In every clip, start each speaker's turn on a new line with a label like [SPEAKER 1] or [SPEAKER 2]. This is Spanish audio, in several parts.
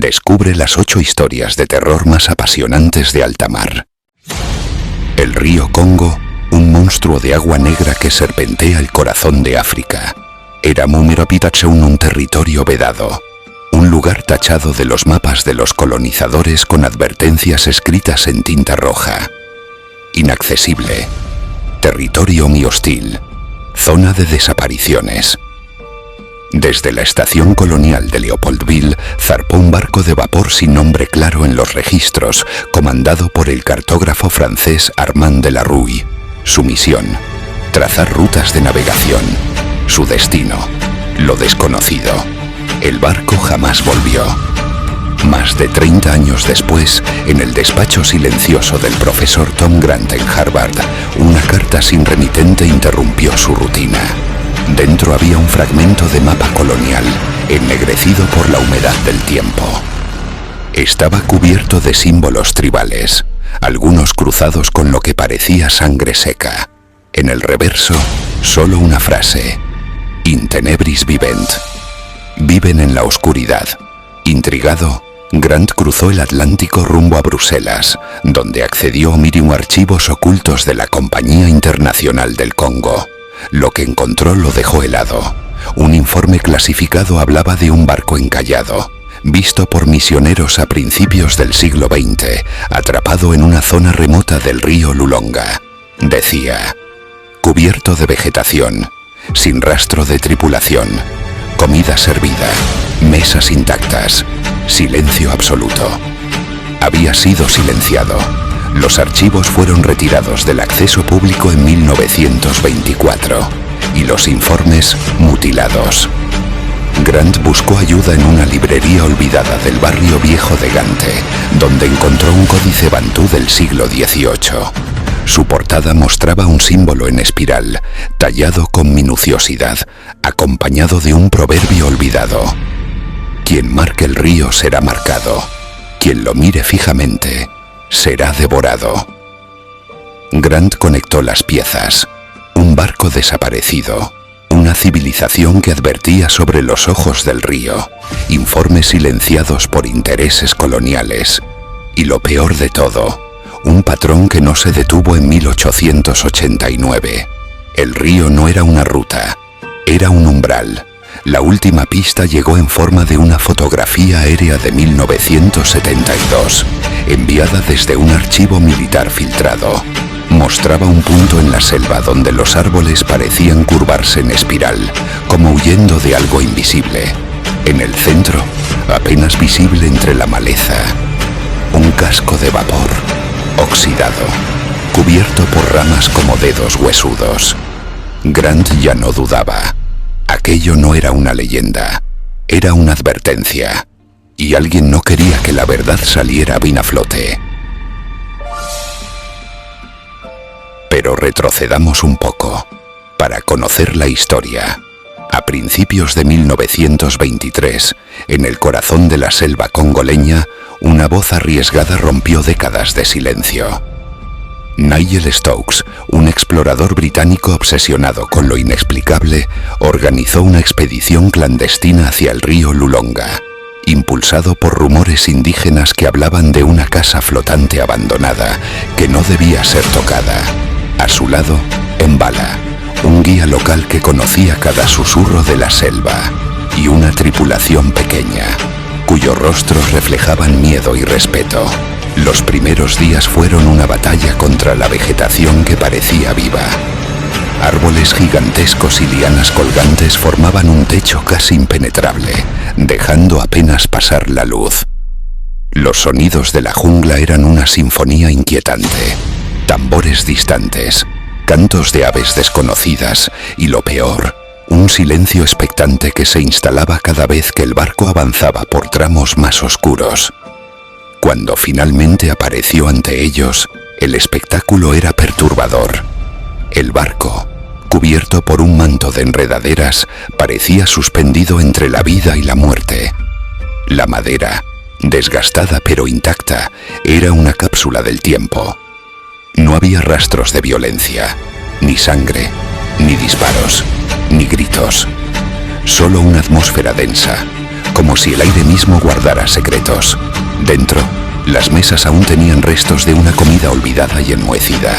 [SPEAKER 1] Descubre las 8 historias de terror más apasionantes de alta mar. El río Congo, un monstruo de agua negra que serpentea el corazón de África. Era Mumerapitacheun, un territorio vedado, un lugar tachado de los mapas de los colonizadores con advertencias escritas en tinta roja. Inaccesible, territorio muy hostil, zona de desapariciones. Desde la estación colonial de Leopoldville zarpó un barco de vapor sin nombre claro en los registros, comandado por el cartógrafo francés Armand de la Rue. Su misión, trazar rutas de navegación. Su destino, lo desconocido. El barco jamás volvió. Más de 30 años después, en el despacho silencioso del profesor Tom Grant en Harvard, una carta sin remitente interrumpió su rutina. Dentro había un fragmento de mapa colonial, ennegrecido por la humedad del tiempo. Estaba cubierto de símbolos tribales, algunos cruzados con lo que parecía sangre seca. En el reverso, solo una frase: In tenebris vivent. Viven en la oscuridad. Intrigado, Grant cruzó el Atlántico rumbo a Bruselas, donde accedió a archivos ocultos de la Compañía Internacional del Congo. Lo que encontró lo dejó helado. Un informe clasificado hablaba de un barco encallado, visto por misioneros a principios del siglo XX, atrapado en una zona remota del río Lulonga. Decía: cubierto de vegetación, sin rastro de tripulación, comida servida, mesas intactas, silencio absoluto. Había sido silenciado. Los archivos fueron retirados del acceso público en 1924 y los informes mutilados. Grant buscó ayuda en una librería olvidada del barrio viejo de Gante, donde encontró un códice bantú del siglo XVIII. Su portada mostraba un símbolo en espiral, tallado con minuciosidad, acompañado de un proverbio olvidado: quien marque el río será marcado, quien lo mire fijamente será devorado. Grant conectó las piezas: un barco desaparecido, una civilización que advertía sobre los ojos del río, informes silenciados por intereses coloniales, y lo peor de todo, un patrón que no se detuvo en 1889. El río no era una ruta, era un umbral. La última pista llegó en forma de una fotografía aérea de 1972, enviada desde un archivo militar filtrado. Mostraba un punto en la selva donde los árboles parecían curvarse en espiral, como huyendo de algo invisible. En el centro, apenas visible entre la maleza, un casco de vapor, oxidado, cubierto por ramas como dedos huesudos. Grant ya no dudaba. Aquello no era una leyenda, era una advertencia, y alguien no quería que la verdad saliera bien a flote. Pero retrocedamos un poco, para conocer la historia. A principios de 1923, en el corazón de la selva congoleña, una voz arriesgada rompió décadas de silencio. Nigel Stokes, un explorador británico obsesionado con lo inexplicable, organizó una expedición clandestina hacia el río Lulonga, impulsado por rumores indígenas que hablaban de una casa flotante abandonada que no debía ser tocada. A su lado, Mbala, un guía local que conocía cada susurro de la selva, y una tripulación pequeña, cuyos rostros reflejaban miedo y respeto. Los primeros días fueron una batalla contra la vegetación que parecía viva. Árboles gigantescos y lianas colgantes formaban un techo casi impenetrable, dejando apenas pasar la luz. Los sonidos de la jungla eran una sinfonía inquietante. Tambores distantes, cantos de aves desconocidas y, lo peor, un silencio expectante que se instalaba cada vez que el barco avanzaba por tramos más oscuros. Cuando finalmente apareció ante ellos, el espectáculo era perturbador. El barco, cubierto por un manto de enredaderas, parecía suspendido entre la vida y la muerte. La madera, desgastada pero intacta, era una cápsula del tiempo. No había rastros de violencia, ni sangre, ni disparos, ni gritos. Solo una atmósfera densa, como si el aire mismo guardara secretos. Dentro, las mesas aún tenían restos de una comida olvidada y enmohecida.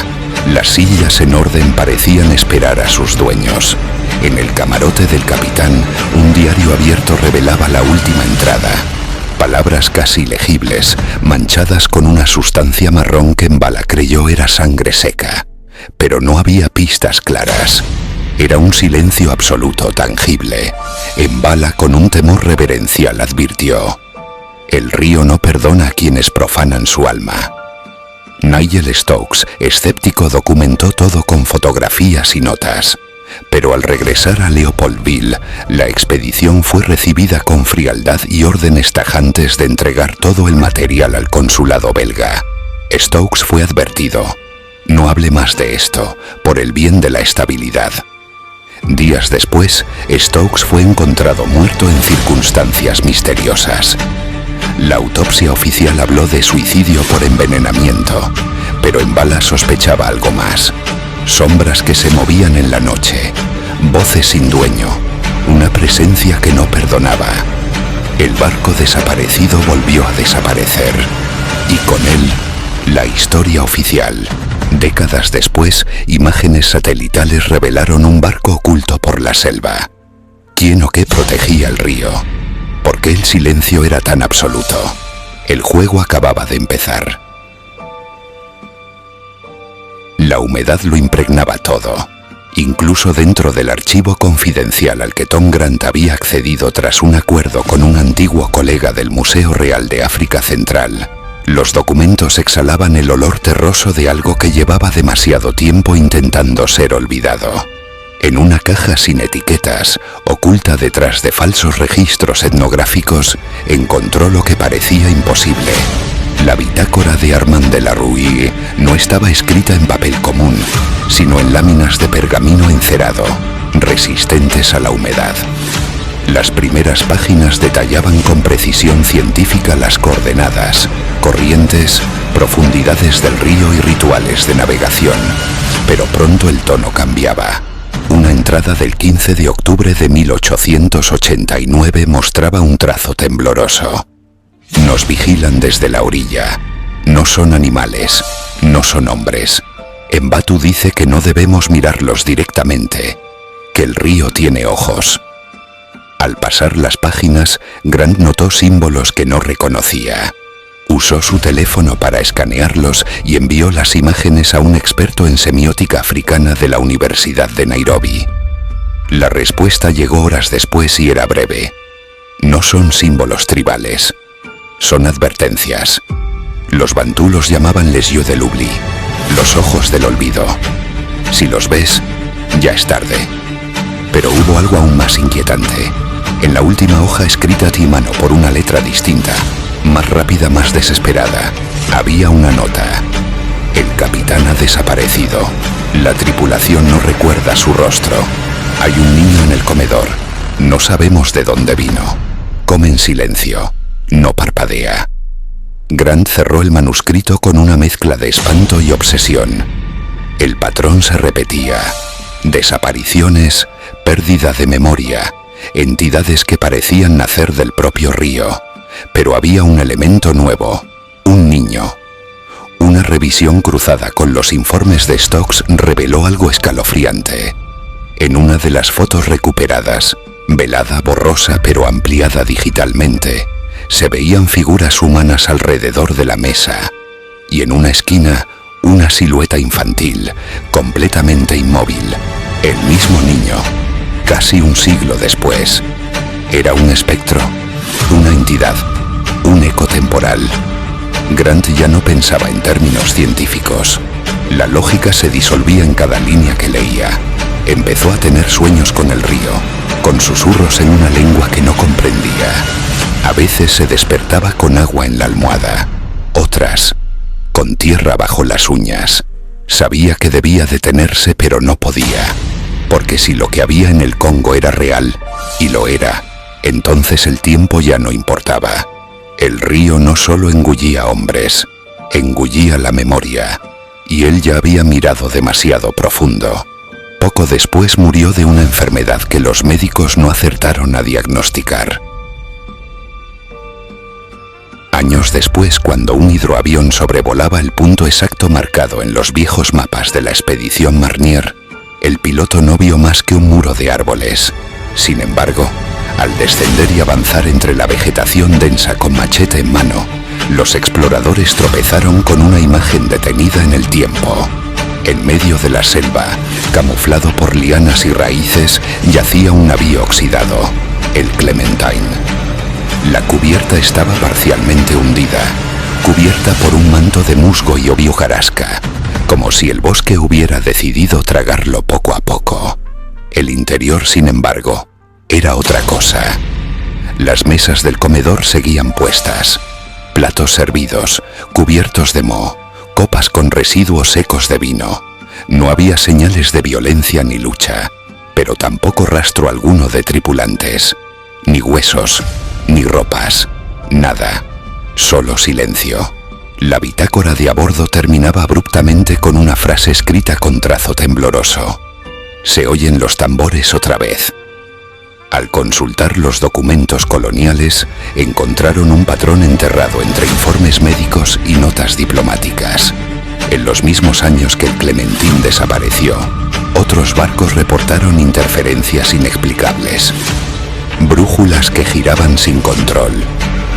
[SPEAKER 1] Las sillas en orden parecían esperar a sus dueños. En el camarote del capitán, un diario abierto revelaba la última entrada. Palabras casi legibles, manchadas con una sustancia marrón que M'Bala creyó era sangre seca. Pero no había pistas claras. Era un silencio absoluto, tangible. M'Bala, con un temor reverencial, advirtió: el río no perdona a quienes profanan su alma. Nigel Stokes, escéptico, documentó todo con fotografías y notas. Pero al regresar a Leopoldville, la expedición fue recibida con frialdad y órdenes tajantes de entregar todo el material al consulado belga. Stokes fue advertido: no hable más de esto, por el bien de la estabilidad. Días después, Stokes fue encontrado muerto en circunstancias misteriosas. La autopsia oficial habló de suicidio por envenenamiento, pero M'Bala sospechaba algo más. Sombras que se movían en la noche, voces sin dueño, una presencia que no perdonaba. El barco desaparecido volvió a desaparecer, y con él, la historia oficial. Décadas después, imágenes satelitales revelaron un barco oculto por la selva. ¿Quién o qué protegía el río? ¿Por qué el silencio era tan absoluto? El juego acababa de empezar. La humedad lo impregnaba todo, incluso dentro del archivo confidencial al que Tom Grant había accedido tras un acuerdo con un antiguo colega del Museo Real de África Central. Los documentos exhalaban el olor terroso de algo que llevaba demasiado tiempo intentando ser olvidado. En una caja sin etiquetas, oculta detrás de falsos registros etnográficos, encontró lo que parecía imposible. La bitácora de Armand de la Rue no estaba escrita en papel común, sino en láminas de pergamino encerado, resistentes a la humedad. Las primeras páginas detallaban con precisión científica las coordenadas, corrientes, profundidades del río y rituales de navegación. Pero pronto el tono cambiaba. Una entrada del 15 de octubre de 1889 mostraba un trazo tembloroso. Nos vigilan desde la orilla. No son animales, no son hombres. M'Batu dice que no debemos mirarlos directamente, que el río tiene ojos. Al pasar las páginas, Grant notó símbolos que no reconocía. Usó su teléfono para escanearlos y envió las imágenes a un experto en semiótica africana de la Universidad de Nairobi. La respuesta llegó horas después y era breve. No son símbolos tribales, son advertencias. Los bantú los llamaban les yeux de l'oubli, los ojos del olvido. Si los ves, ya es tarde. Pero hubo algo aún más inquietante. En la última hoja escrita a mano por una letra distinta, más rápida, más desesperada, había una nota. El capitán ha desaparecido. La tripulación no recuerda su rostro. Hay un niño en el comedor. No sabemos de dónde vino. Come en silencio. No parpadea. Grant cerró el manuscrito con una mezcla de espanto y obsesión. El patrón se repetía. Desapariciones, pérdida de memoria, entidades que parecían nacer del propio río. Pero había un elemento nuevo, un niño. Una revisión cruzada con los informes de Stokes reveló algo escalofriante. En una de las fotos recuperadas, velada, borrosa pero ampliada digitalmente, se veían figuras humanas alrededor de la mesa, y en una esquina, una silueta infantil, completamente inmóvil, el mismo niño, casi un siglo después. Era un espectro, una entidad, un eco temporal. Grant ya no pensaba en términos científicos. La lógica se disolvía en cada línea que leía. Empezó a tener sueños con el río, con susurros en una lengua que no comprendía. A veces se despertaba con agua en la almohada, otras, con tierra bajo las uñas. Sabía que debía detenerse, pero no podía, porque si lo que había en el Congo era real, y lo era, entonces el tiempo ya no importaba. El río no solo engullía hombres, engullía la memoria, y él ya había mirado demasiado profundo. Poco después murió de una enfermedad que los médicos no acertaron a diagnosticar. años después, cuando un hidroavión sobrevolaba el punto exacto marcado en los viejos mapas de la expedición Marnier, el piloto no vio más que un muro de árboles. Sin embargo, al descender y avanzar entre la vegetación densa con machete en mano, los exploradores tropezaron con una imagen detenida en el tiempo. En medio de la selva, camuflado por lianas y raíces, yacía un navío oxidado, el Clementine. La cubierta estaba parcialmente hundida, cubierta por un manto de musgo y hojarasca, como si el bosque hubiera decidido tragarlo poco a poco. El interior, sin embargo, era otra cosa. Las mesas del comedor seguían puestas, platos servidos, cubiertos de moho, copas con residuos secos de vino. No había señales de violencia ni lucha, pero tampoco rastro alguno de tripulantes. Ni huesos, ni ropas, nada. Solo silencio. La bitácora de a bordo terminaba abruptamente con una frase escrita con trazo tembloroso. Se oyen los tambores otra vez. Al consultar los documentos coloniales, encontraron un patrón enterrado entre informes médicos y notas diplomáticas. En los mismos años que el Clementine desapareció, otros barcos reportaron interferencias inexplicables. Brújulas que giraban sin control,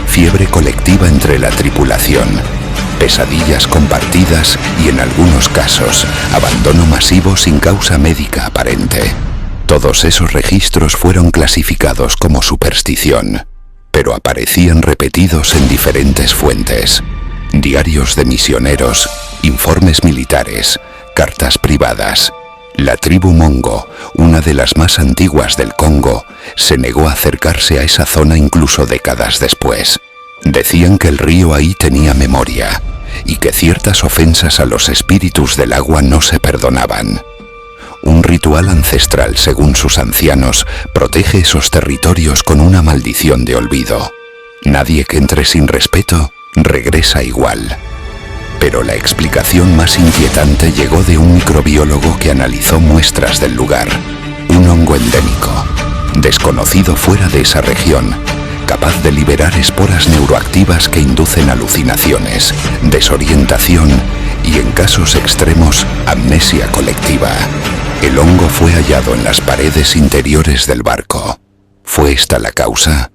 [SPEAKER 1] fiebre colectiva entre la tripulación, pesadillas compartidas y, en algunos casos, abandono masivo sin causa médica aparente. Todos esos registros fueron clasificados como superstición, pero aparecían repetidos en diferentes fuentes: diarios de misioneros, informes militares, cartas privadas. La tribu Mongo, una de las más antiguas del Congo, se negó a acercarse a esa zona incluso décadas después. Decían que el río ahí tenía memoria y que ciertas ofensas a los espíritus del agua no se perdonaban. Un ritual ancestral, según sus ancianos, protege esos territorios con una maldición de olvido. Nadie que entre sin respeto regresa igual. Pero la explicación más inquietante llegó de un microbiólogo que analizó muestras del lugar. Un hongo endémico, desconocido fuera de esa región, capaz de liberar esporas neuroactivas que inducen alucinaciones, desorientación y, en casos extremos, amnesia colectiva. El hongo fue hallado en las paredes interiores del barco. ¿Fue esta la causa?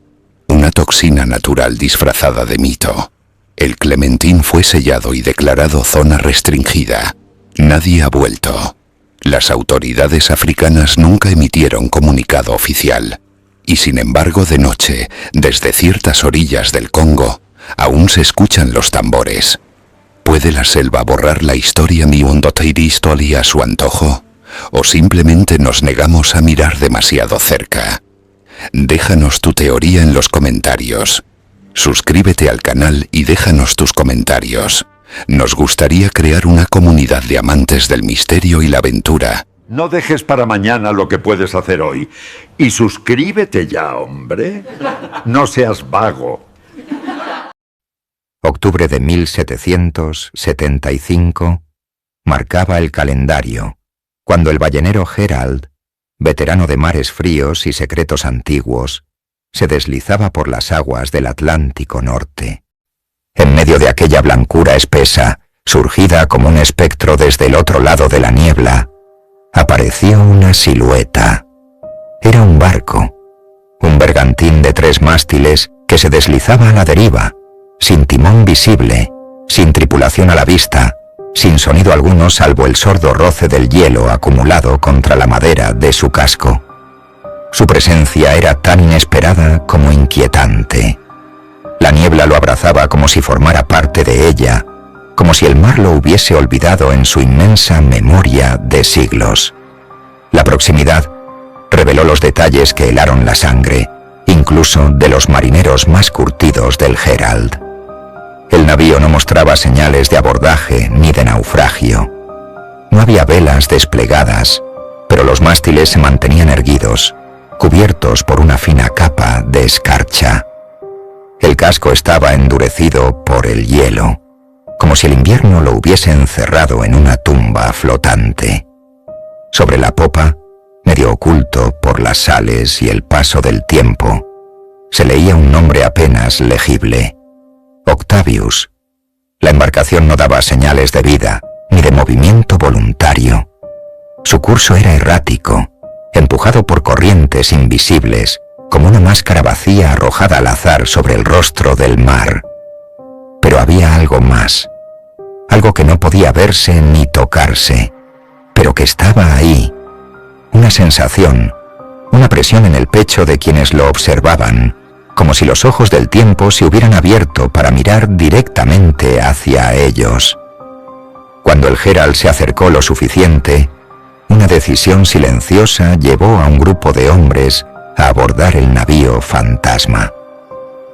[SPEAKER 1] Una toxina natural disfrazada de mito. El Clementine fue sellado y declarado zona restringida. Nadie ha vuelto. Las autoridades africanas nunca emitieron comunicado oficial. Y sin embargo, de noche, desde ciertas orillas del Congo, aún se escuchan los tambores. ¿Puede la selva borrar la historia miundoteiristoli a su antojo? ¿O simplemente nos negamos a mirar demasiado cerca? Déjanos tu teoría en los comentarios. Suscríbete al canal y déjanos tus comentarios. Nos gustaría crear una comunidad de amantes del misterio y la aventura.
[SPEAKER 2] No dejes para mañana lo que puedes hacer hoy. Y suscríbete ya, hombre. No seas vago.
[SPEAKER 3] Octubre de 1775 marcaba el calendario, cuando el ballenero Herald, veterano de mares fríos y secretos antiguos, se deslizaba por las aguas del Atlántico Norte. En medio de aquella blancura espesa, surgida como un espectro desde el otro lado de la niebla, apareció una silueta. Era un barco, un bergantín de 3 mástiles que se deslizaba a la deriva, sin timón visible, sin tripulación a la vista, sin sonido alguno salvo el sordo roce del hielo acumulado contra la madera de su casco. Su presencia era tan inesperada como inquietante. La niebla lo abrazaba como si formara parte de ella, como si el mar lo hubiese olvidado en su inmensa memoria de siglos. La proximidad reveló los detalles que helaron la sangre, incluso de los marineros más curtidos del Herald. El navío no mostraba señales de abordaje ni de naufragio. No había velas desplegadas, pero los mástiles se mantenían erguidos, cubiertos por una fina capa de escarcha. El casco estaba endurecido por el hielo, como si el invierno lo hubiese encerrado en una tumba flotante. Sobre la popa, medio oculto por las sales y el paso del tiempo, se leía un nombre apenas legible: Octavio Octavius. La embarcación no daba señales de vida, ni de movimiento voluntario. Su curso era errático, empujado por corrientes invisibles, como una máscara vacía arrojada al azar sobre el rostro del mar. Pero había algo más, algo que no podía verse ni tocarse, pero que estaba ahí, una sensación, una presión en el pecho de quienes lo observaban, como si los ojos del tiempo se hubieran abierto para mirar directamente hacia ellos. Cuando el Herald se acercó lo suficiente, una decisión silenciosa llevó a un grupo de hombres a abordar el navío fantasma.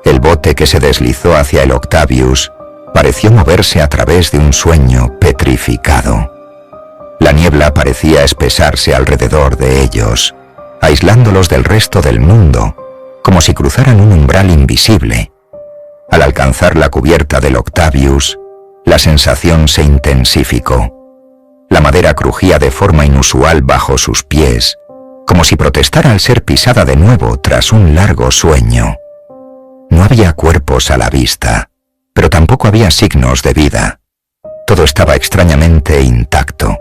[SPEAKER 3] El bote que se deslizó hacia el Octavius pareció moverse a través de un sueño petrificado. La niebla parecía espesarse alrededor de ellos, aislándolos del resto del mundo, como si cruzaran un umbral invisible. Al alcanzar la cubierta del Octavius, la sensación se intensificó. La madera crujía de forma inusual bajo sus pies, como si protestara al ser pisada de nuevo tras un largo sueño. No había cuerpos a la vista, pero tampoco había signos de vida. Todo estaba extrañamente intacto.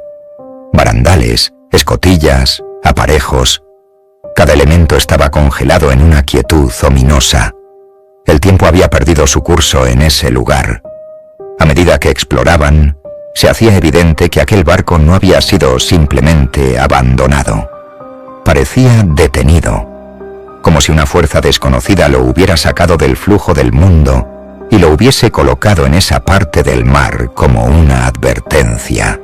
[SPEAKER 3] Barandales, escotillas, aparejos. Cada elemento estaba congelado en una quietud ominosa. El tiempo había perdido su curso en ese lugar. A medida que exploraban, se hacía evidente que aquel barco no había sido simplemente abandonado. Parecía detenido, como si una fuerza desconocida lo hubiera sacado del flujo del mundo y lo hubiese colocado en esa parte del mar como una advertencia.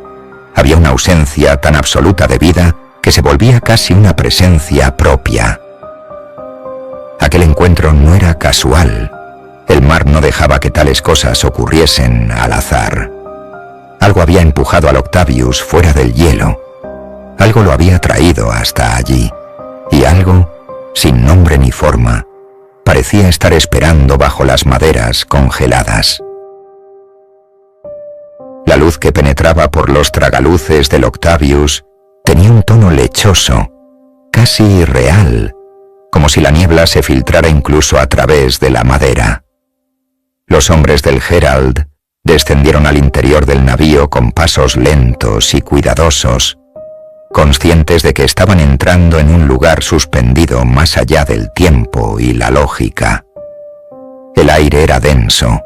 [SPEAKER 3] Había una ausencia tan absoluta de vida que se volvía casi una presencia propia. Aquel encuentro no era casual. El mar no dejaba que tales cosas ocurriesen al azar. Algo había empujado al Octavius fuera del hielo. Algo lo había traído hasta allí. Y algo, sin nombre ni forma, parecía estar esperando bajo las maderas congeladas. La luz que penetraba por los tragaluces del Octavius tenía un tono lechoso, casi irreal, como si la niebla se filtrara incluso a través de la madera. Los hombres del Herald descendieron al interior del navío con pasos lentos y cuidadosos, conscientes de que estaban entrando en un lugar suspendido más allá del tiempo y la lógica. El aire era denso,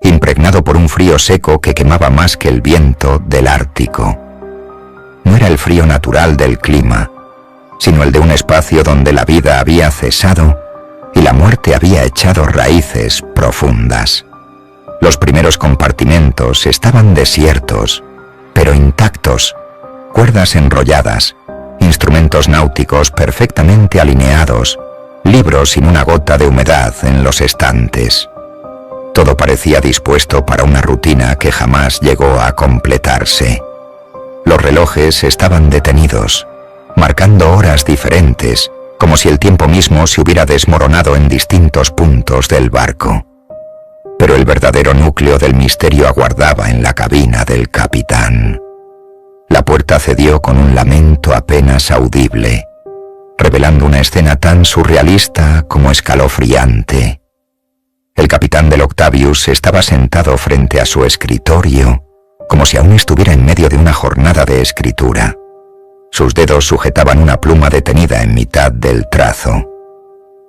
[SPEAKER 3] impregnado por un frío seco que quemaba más que el viento del Ártico. No era el frío natural del clima, sino el de un espacio donde la vida había cesado y la muerte había echado raíces profundas. Los primeros compartimentos estaban desiertos, pero intactos, cuerdas enrolladas, instrumentos náuticos perfectamente alineados, libros sin una gota de humedad en los estantes. Todo parecía dispuesto para una rutina que jamás llegó a completarse. Los relojes estaban detenidos, marcando horas diferentes, como si el tiempo mismo se hubiera desmoronado en distintos puntos del barco. Pero el verdadero núcleo del misterio aguardaba en la cabina del capitán. La puerta cedió con un lamento apenas audible, revelando una escena tan surrealista como escalofriante. El capitán del Octavius estaba sentado frente a su escritorio, como si aún estuviera en medio de una jornada de escritura. Sus dedos sujetaban una pluma detenida en mitad del trazo.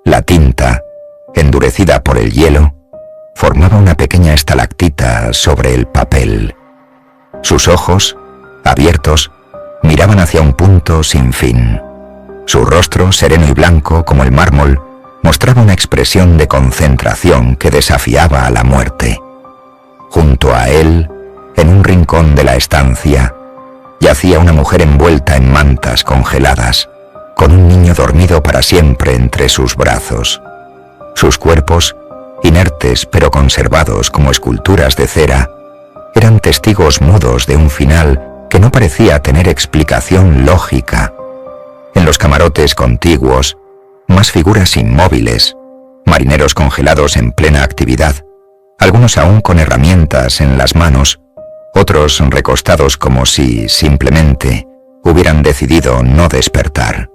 [SPEAKER 3] La tinta, endurecida por el hielo, formaba una pequeña estalactita sobre el papel. Sus ojos, abiertos, miraban hacia un punto sin fin. Su rostro, sereno y blanco como el mármol, mostraba una expresión de concentración que desafiaba a la muerte. Junto a él, en un rincón de la estancia, yacía una mujer envuelta en mantas congeladas, con un niño dormido para siempre entre sus brazos. Sus cuerpos, inertes pero conservados como esculturas de cera, eran testigos mudos de un final que no parecía tener explicación lógica. En los camarotes contiguos, más figuras inmóviles, marineros congelados en plena actividad, algunos aún con herramientas en las manos, otros recostados como si, simplemente, hubieran decidido no despertar.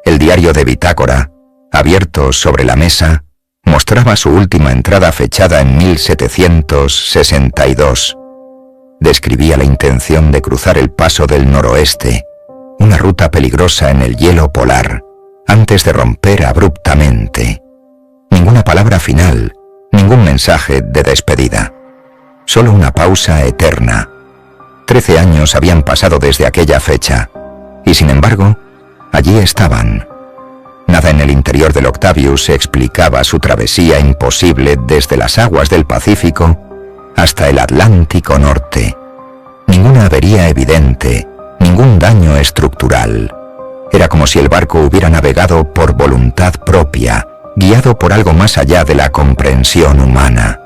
[SPEAKER 3] El diario de bitácora, abierto sobre la mesa, mostraba su última entrada fechada en 1762. Describía la intención de cruzar el paso del noroeste, una ruta peligrosa en el hielo polar, antes de romper abruptamente. Ninguna palabra final, ningún mensaje de despedida. Solo una pausa eterna. 13 años habían pasado desde aquella fecha, y sin embargo, allí estaban. Nada en el interior del Octavius explicaba su travesía imposible desde las aguas del Pacífico hasta el Atlántico Norte. Ninguna avería evidente, ningún daño estructural. Era como si el barco hubiera navegado por voluntad propia, guiado por algo más allá de la comprensión humana.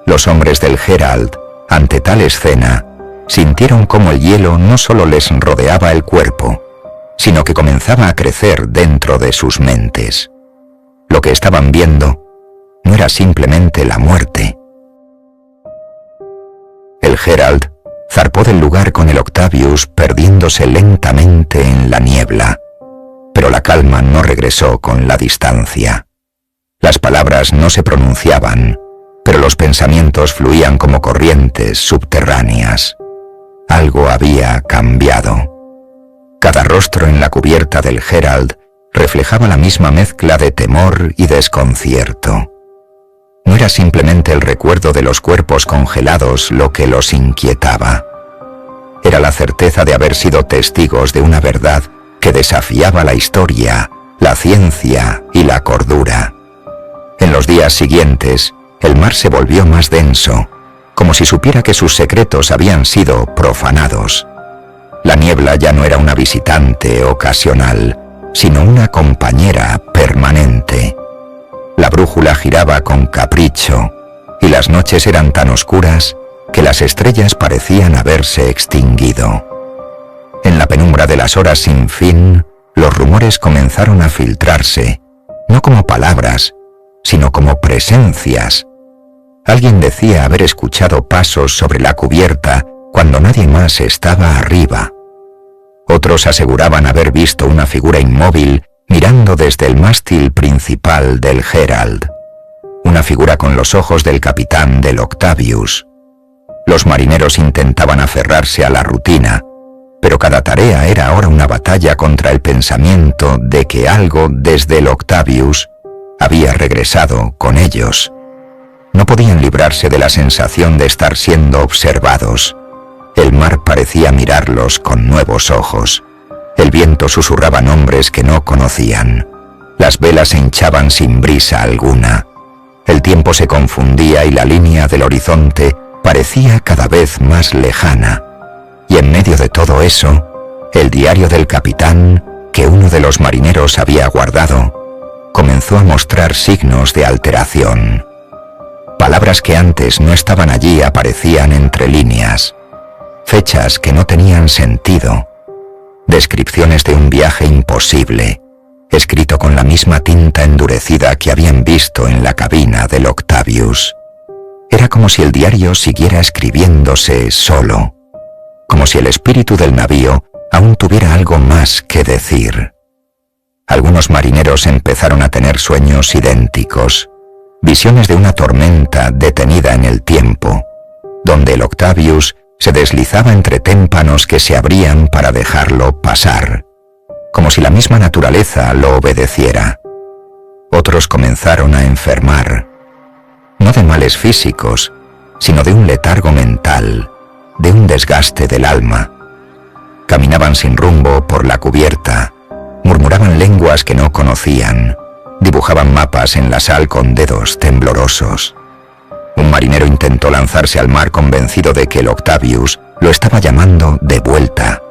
[SPEAKER 3] Los hombres del Herald, ante tal escena, sintieron como el hielo no solo les rodeaba el cuerpo, sino que comenzaba a crecer dentro de sus mentes. Lo que estaban viendo no era simplemente la muerte. El Herald zarpó del lugar con el Octavius perdiéndose lentamente en la niebla, pero la calma no regresó con la distancia. Las palabras no se pronunciaban, pero los pensamientos fluían como corrientes subterráneas. Algo había cambiado. Cada rostro en la cubierta del Herald reflejaba la misma mezcla de temor y desconcierto. No era simplemente el recuerdo de los cuerpos congelados lo que los inquietaba. Era la certeza de haber sido testigos de una verdad que desafiaba la historia, la ciencia y la cordura. En los días siguientes, el mar se volvió más denso, como si supiera que sus secretos habían sido profanados. La niebla ya no era una visitante ocasional, sino una compañera permanente. La brújula giraba con capricho, y las noches eran tan oscuras que las estrellas parecían haberse extinguido. En la penumbra de las horas sin fin, los rumores comenzaron a filtrarse, no como palabras, sino como presencias. Alguien decía haber escuchado pasos sobre la cubierta cuando nadie más estaba arriba. Otros aseguraban haber visto una figura inmóvil mirando desde el mástil principal del Herald. Una figura con los ojos del capitán del Octavius. Los marineros intentaban aferrarse a la rutina, pero cada tarea era ahora una batalla contra el pensamiento de que algo desde el Octavius había regresado con ellos. No podían librarse de la sensación de estar siendo observados. El mar parecía mirarlos con nuevos ojos. El viento susurraba nombres que no conocían. Las velas se hinchaban sin brisa alguna. El tiempo se confundía y la línea del horizonte parecía cada vez más lejana. Y en medio de todo eso, el diario del capitán, que uno de los marineros había guardado, comenzó a mostrar signos de alteración. Palabras que antes no estaban allí aparecían entre líneas. Fechas que no tenían sentido. Descripciones de un viaje imposible, escrito con la misma tinta endurecida que habían visto en la cabina del Octavius. Era como si el diario siguiera escribiéndose solo, como si el espíritu del navío aún tuviera algo más que decir. Algunos marineros empezaron a tener sueños idénticos, visiones de una tormenta detenida en el tiempo, donde el Octavius se deslizaba entre témpanos que se abrían para dejarlo pasar, como si la misma naturaleza lo obedeciera. Otros comenzaron a enfermar, no de males físicos, sino de un letargo mental, de un desgaste del alma. Caminaban sin rumbo por la cubierta, murmuraban lenguas que no conocían, dibujaban mapas en la sal con dedos temblorosos. Un marinero intentó lanzarse al mar convencido de que el Octavius lo estaba llamando de vuelta.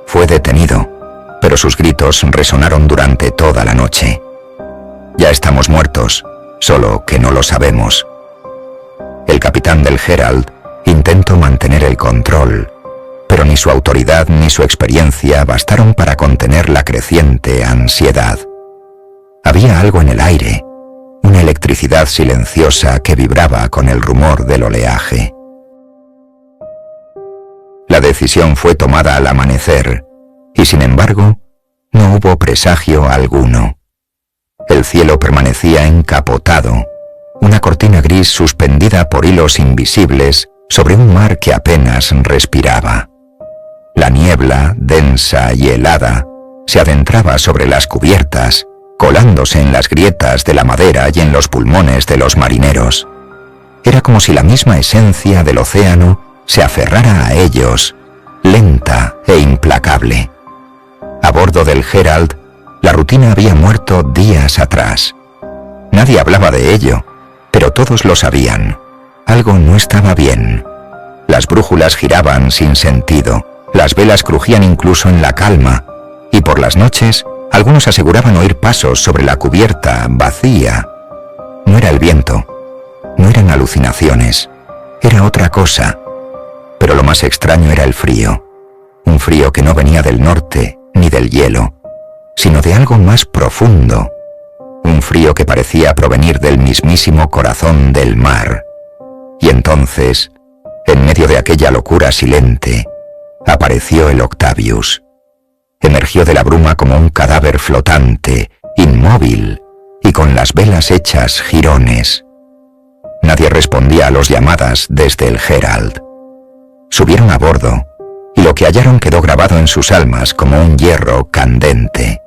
[SPEAKER 3] Fue detenido, pero sus gritos resonaron durante toda la noche. Ya estamos muertos, solo que no lo sabemos. El capitán del Herald intentó mantener el control, pero ni su autoridad ni su experiencia bastaron para contener la creciente ansiedad. Había algo en el aire, una electricidad silenciosa que vibraba con el rumor del oleaje. La decisión fue tomada al amanecer, y sin embargo, no hubo presagio alguno. El cielo permanecía encapotado, una cortina gris suspendida por hilos invisibles sobre un mar que apenas respiraba. La niebla, densa y helada, se adentraba sobre las cubiertas, colándose en las grietas de la madera y en los pulmones de los marineros. Era como si la misma esencia del océano se aferrara a ellos, lenta e implacable. A bordo del Herald, la rutina había muerto días atrás. Nadie hablaba de ello, pero todos lo sabían. Algo no estaba bien. Las brújulas giraban sin sentido, las velas crujían incluso en la calma, y por las noches algunos aseguraban oír pasos sobre la cubierta vacía. No era el viento, no eran alucinaciones, era otra cosa. Pero lo más extraño era el frío, un frío que no venía del norte ni del hielo, sino de algo más profundo, un frío que parecía provenir del mismísimo corazón del mar. Y entonces, en medio de aquella locura silente, apareció el Octavius. Emergió de la bruma como un cadáver flotante, inmóvil y con las velas hechas jirones. Nadie respondía a las llamadas desde el Herald. Subieron a bordo y lo que hallaron quedó grabado en sus almas como un hierro candente.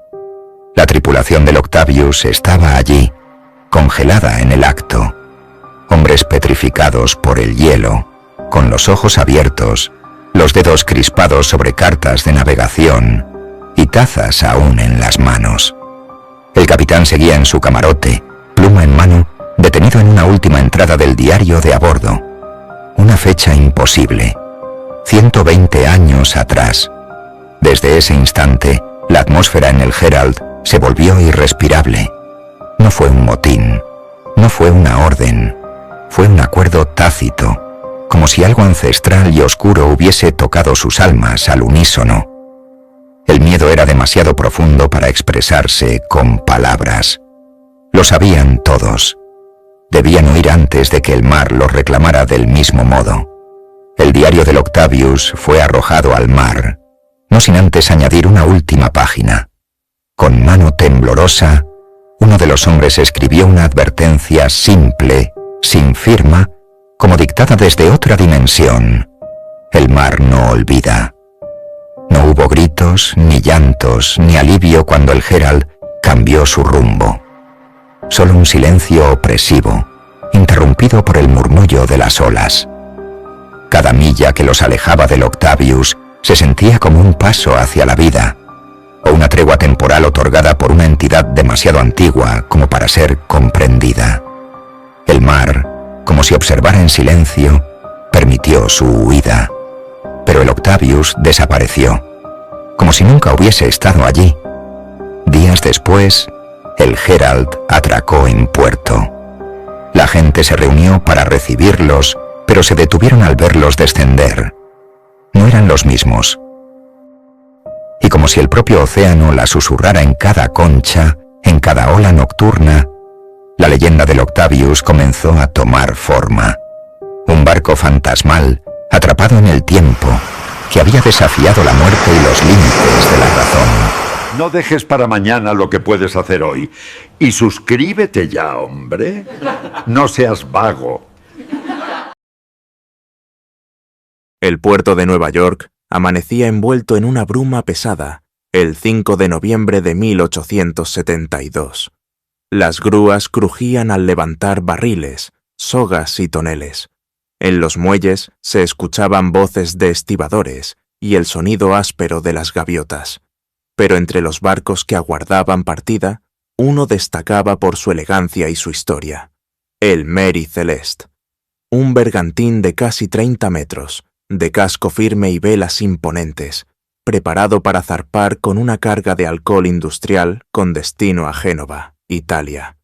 [SPEAKER 3] La tripulación del Octavius estaba allí, congelada en el acto. Hombres petrificados por el hielo, con los ojos abiertos, los dedos crispados sobre cartas de navegación y tazas aún en las manos. El capitán seguía en su camarote, pluma en mano, detenido en una última entrada del diario de a bordo. Una fecha imposible. 120 años atrás. Desde ese instante, la atmósfera en el Herald se volvió irrespirable. No fue un motín, no fue una orden, fue un acuerdo tácito, como si algo ancestral y oscuro hubiese tocado sus almas al unísono. El miedo era demasiado profundo para expresarse con palabras. Lo sabían todos. Debían huir antes de que el mar los reclamara del mismo modo. El diario del Octavius fue arrojado al mar, no sin antes añadir una última página. Con mano temblorosa, uno de los hombres escribió una advertencia simple, sin firma, como dictada desde otra dimensión. El mar no olvida. No hubo gritos, ni llantos, ni alivio cuando el Herald cambió su rumbo. Solo un silencio opresivo, interrumpido por el murmullo de las olas. Cada milla que los alejaba del Octavius se sentía como un paso hacia la vida, o una tregua temporal otorgada por una entidad demasiado antigua como para ser comprendida. El mar, como si observara en silencio, permitió su huida, pero el Octavius desapareció, como si nunca hubiese estado allí. Días después, el Herald atracó en puerto. La gente se reunió para recibirlos, pero se detuvieron al verlos descender. No eran los mismos. Y como si el propio océano la susurrara en cada concha, en cada ola nocturna, la leyenda del Octavius comenzó a tomar forma. Un barco fantasmal, atrapado en el tiempo, que había desafiado la muerte y los límites de la razón.
[SPEAKER 2] No dejes para mañana lo que puedes hacer hoy. Y suscríbete ya, hombre. No seas vago.
[SPEAKER 4] El puerto de Nueva York amanecía envuelto en una bruma pesada el 5 de noviembre de 1872. Las grúas crujían al levantar barriles, sogas y toneles. En los muelles se escuchaban voces de estibadores y el sonido áspero de las gaviotas. Pero entre los barcos que aguardaban partida, uno destacaba por su elegancia y su historia. El Mary Celeste. Un bergantín de casi 30 metros, de casco firme y velas imponentes, preparado para zarpar con una carga de alcohol industrial con destino a Génova, Italia.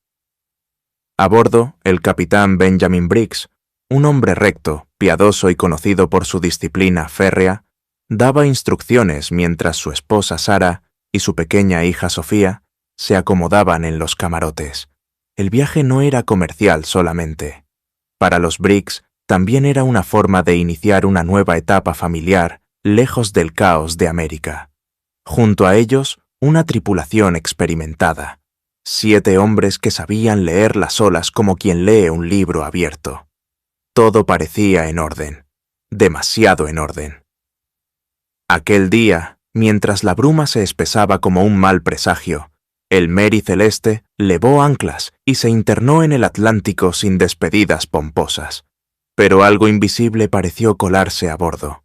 [SPEAKER 4] A bordo, el capitán Benjamin Briggs, un hombre recto, piadoso y conocido por su disciplina férrea, daba instrucciones mientras su esposa Sara y su pequeña hija Sofía se acomodaban en los camarotes. El viaje no era comercial solamente. Para los Briggs también era una forma de iniciar una nueva etapa familiar lejos del caos de América. Junto a ellos, una tripulación experimentada. 7 hombres que sabían leer las olas como quien lee un libro abierto. Todo parecía en orden, demasiado en orden. Aquel día, mientras la bruma se espesaba como un mal presagio, el Mary Celeste levó anclas y se internó en el Atlántico sin despedidas pomposas. Pero algo invisible pareció colarse a bordo.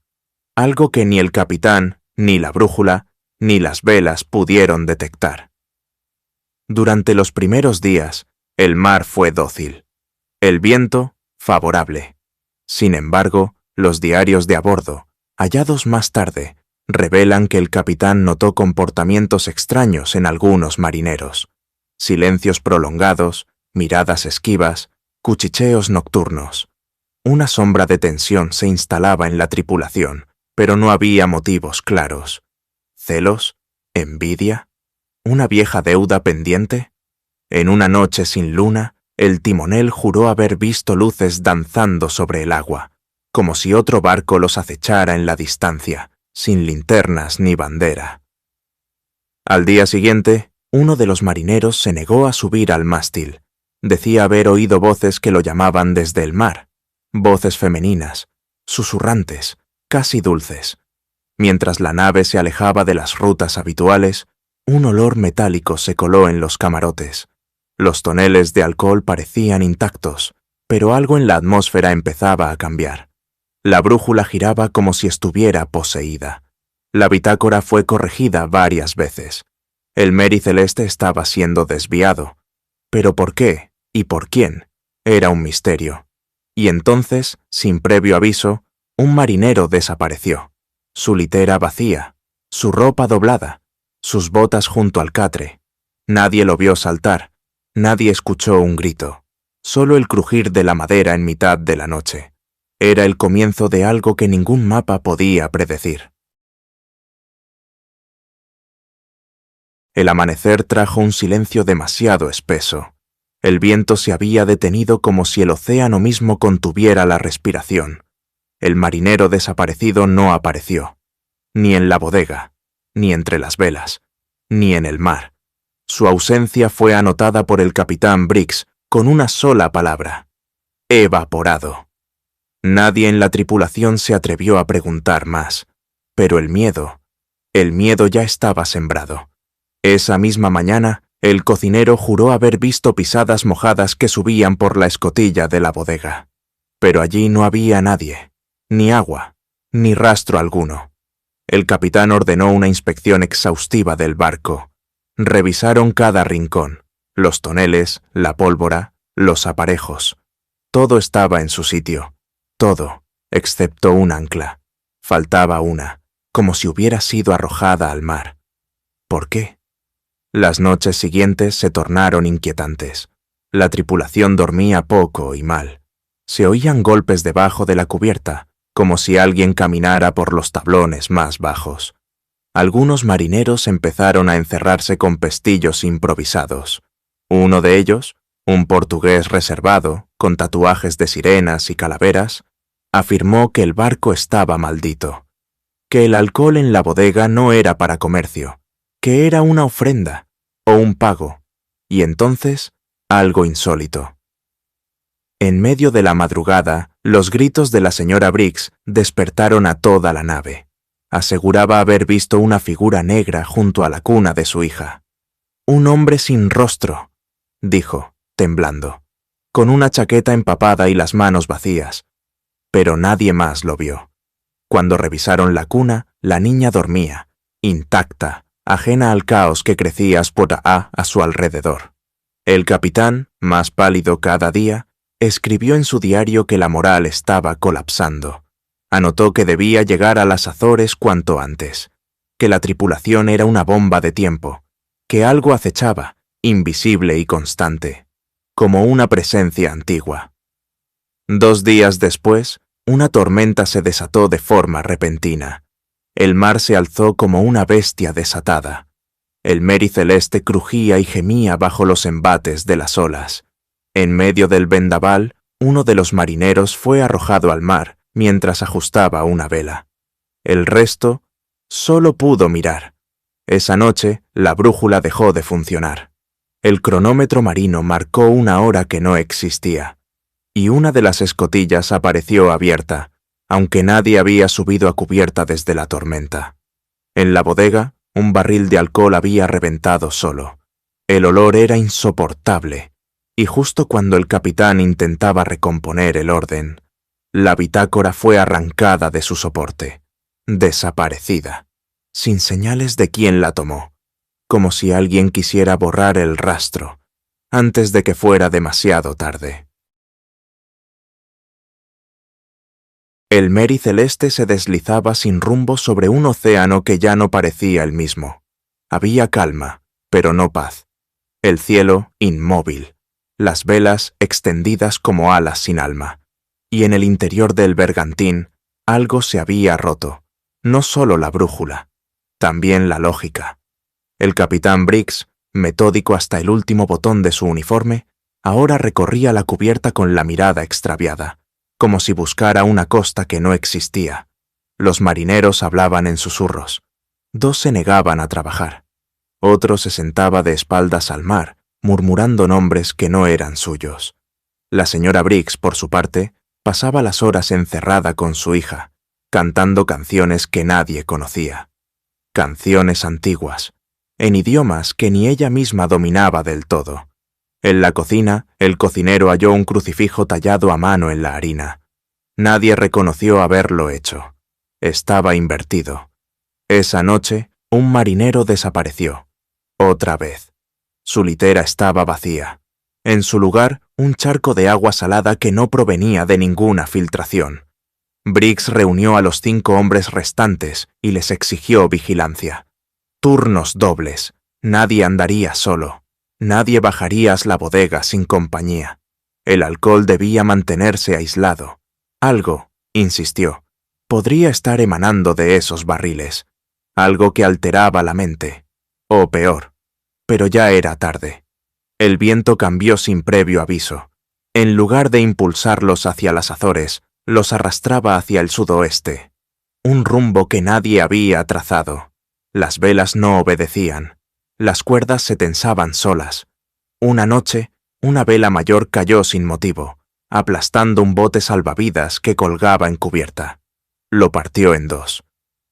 [SPEAKER 4] Algo que ni el capitán, ni la brújula, ni las velas pudieron detectar. Durante los primeros días, el mar fue dócil. El viento, favorable. Sin embargo, los diarios de a bordo, hallados más tarde, revelan que el capitán notó comportamientos extraños en algunos marineros. Silencios prolongados, miradas esquivas, cuchicheos nocturnos. Una sombra de tensión se instalaba en la tripulación, pero no había motivos claros. ¿Celos? ¿Envidia? ¿Una vieja deuda pendiente? En una noche sin luna, el timonel juró haber visto luces danzando sobre el agua, como si otro barco los acechara en la distancia, sin linternas ni bandera. Al día siguiente, uno de los marineros se negó a subir al mástil. Decía haber oído voces que lo llamaban desde el mar, voces femeninas, susurrantes, casi dulces. Mientras la nave se alejaba de las rutas habituales, un olor metálico se coló en los camarotes. Los toneles de alcohol parecían intactos, pero algo en la atmósfera empezaba a cambiar. La brújula giraba como si estuviera poseída. La bitácora fue corregida varias veces. El Mary Celeste estaba siendo desviado. ¿Pero por qué y por quién? Era un misterio. Y entonces, sin previo aviso, un marinero desapareció. Su litera vacía, su ropa doblada, sus botas junto al catre. Nadie lo vio saltar, nadie escuchó un grito, solo el crujir de la madera en mitad de la noche. Era el comienzo de algo que ningún mapa podía predecir. El amanecer trajo un silencio demasiado espeso. El viento se había detenido como si el océano mismo contuviera la respiración. El marinero desaparecido no apareció, ni en la bodega, ni entre las velas, ni en el mar. Su ausencia fue anotada por el capitán Briggs con una sola palabra: evaporado. Nadie en la tripulación se atrevió a preguntar más, pero el miedo ya estaba sembrado. Esa misma mañana, el cocinero juró haber visto pisadas mojadas que subían por la escotilla de la bodega. Pero allí no había nadie, ni agua, ni rastro alguno. El capitán ordenó una inspección exhaustiva del barco. Revisaron cada rincón, los toneles, la pólvora, los aparejos. Todo estaba en su sitio, todo, excepto un ancla. Faltaba una, como si hubiera sido arrojada al mar. ¿Por qué? Las noches siguientes se tornaron inquietantes. La tripulación dormía poco y mal. Se oían golpes debajo de la cubierta, como si alguien caminara por los tablones más bajos. Algunos marineros empezaron a encerrarse con pestillos improvisados. Uno de ellos, un portugués reservado, con tatuajes de sirenas y calaveras, afirmó que el barco estaba maldito, que el alcohol en la bodega no era para comercio, que era una ofrenda o un pago, y entonces algo insólito. En medio de la madrugada, los gritos de la señora Briggs despertaron a toda la nave. Aseguraba haber visto una figura negra junto a la cuna de su hija. «Un hombre sin rostro», dijo, temblando, con una chaqueta empapada y las manos vacías. Pero nadie más lo vio. Cuando revisaron la cuna, la niña dormía, intacta, ajena al caos que crecía a su alrededor. El capitán, más pálido cada día, escribió en su diario que la moral estaba colapsando. Anotó que debía llegar a las Azores cuanto antes, que la tripulación era una bomba de tiempo, que algo acechaba, invisible y constante, como una presencia antigua. 2 días después, una tormenta se desató de forma repentina. El mar se alzó como una bestia desatada. El Mary Celeste crujía y gemía bajo los embates de las olas. En medio del vendaval, uno de los marineros fue arrojado al mar mientras ajustaba una vela. El resto solo pudo mirar. Esa noche, la brújula dejó de funcionar. El cronómetro marino marcó una hora que no existía, y una de las escotillas apareció abierta, aunque nadie había subido a cubierta desde la tormenta. En la bodega, un barril de alcohol había reventado solo. El olor era insoportable, y justo cuando el capitán intentaba recomponer el orden, la bitácora fue arrancada de su soporte, desaparecida, sin señales de quién la tomó, como si alguien quisiera borrar el rastro antes de que fuera demasiado tarde. El Mary Celeste se deslizaba sin rumbo sobre un océano que ya no parecía el mismo. Había calma, pero no paz. El cielo inmóvil, las velas extendidas como alas sin alma. Y en el interior del bergantín algo se había roto, no solo la brújula, también la lógica. El capitán Briggs, metódico hasta el último botón de su uniforme, ahora recorría la cubierta con la mirada extraviada, como si buscara una costa que no existía. Los marineros hablaban en susurros. 2 se negaban a trabajar. Otro se sentaba de espaldas al mar, murmurando nombres que no eran suyos. La señora Briggs, por su parte, pasaba las horas encerrada con su hija, cantando canciones que nadie conocía. Canciones antiguas, en idiomas que ni ella misma dominaba del todo. En la cocina, el cocinero halló un crucifijo tallado a mano en la harina. Nadie reconoció haberlo hecho. Estaba invertido. Esa noche, un marinero desapareció. Otra vez. Su litera estaba vacía. En su lugar, un charco de agua salada que no provenía de ninguna filtración. Briggs reunió a los 5 hombres restantes y les exigió vigilancia. Turnos dobles. Nadie andaría solo. Nadie bajaría a la bodega sin compañía. El alcohol debía mantenerse aislado. Algo, insistió, podría estar emanando de esos barriles. Algo que alteraba la mente. O peor. Pero ya era tarde. El viento cambió sin previo aviso. En lugar de impulsarlos hacia las Azores, los arrastraba hacia el sudoeste. Un rumbo que nadie había trazado. Las velas no obedecían. Las cuerdas se tensaban solas. Una noche, una vela mayor cayó sin motivo, aplastando un bote salvavidas que colgaba en cubierta. Lo partió en 2.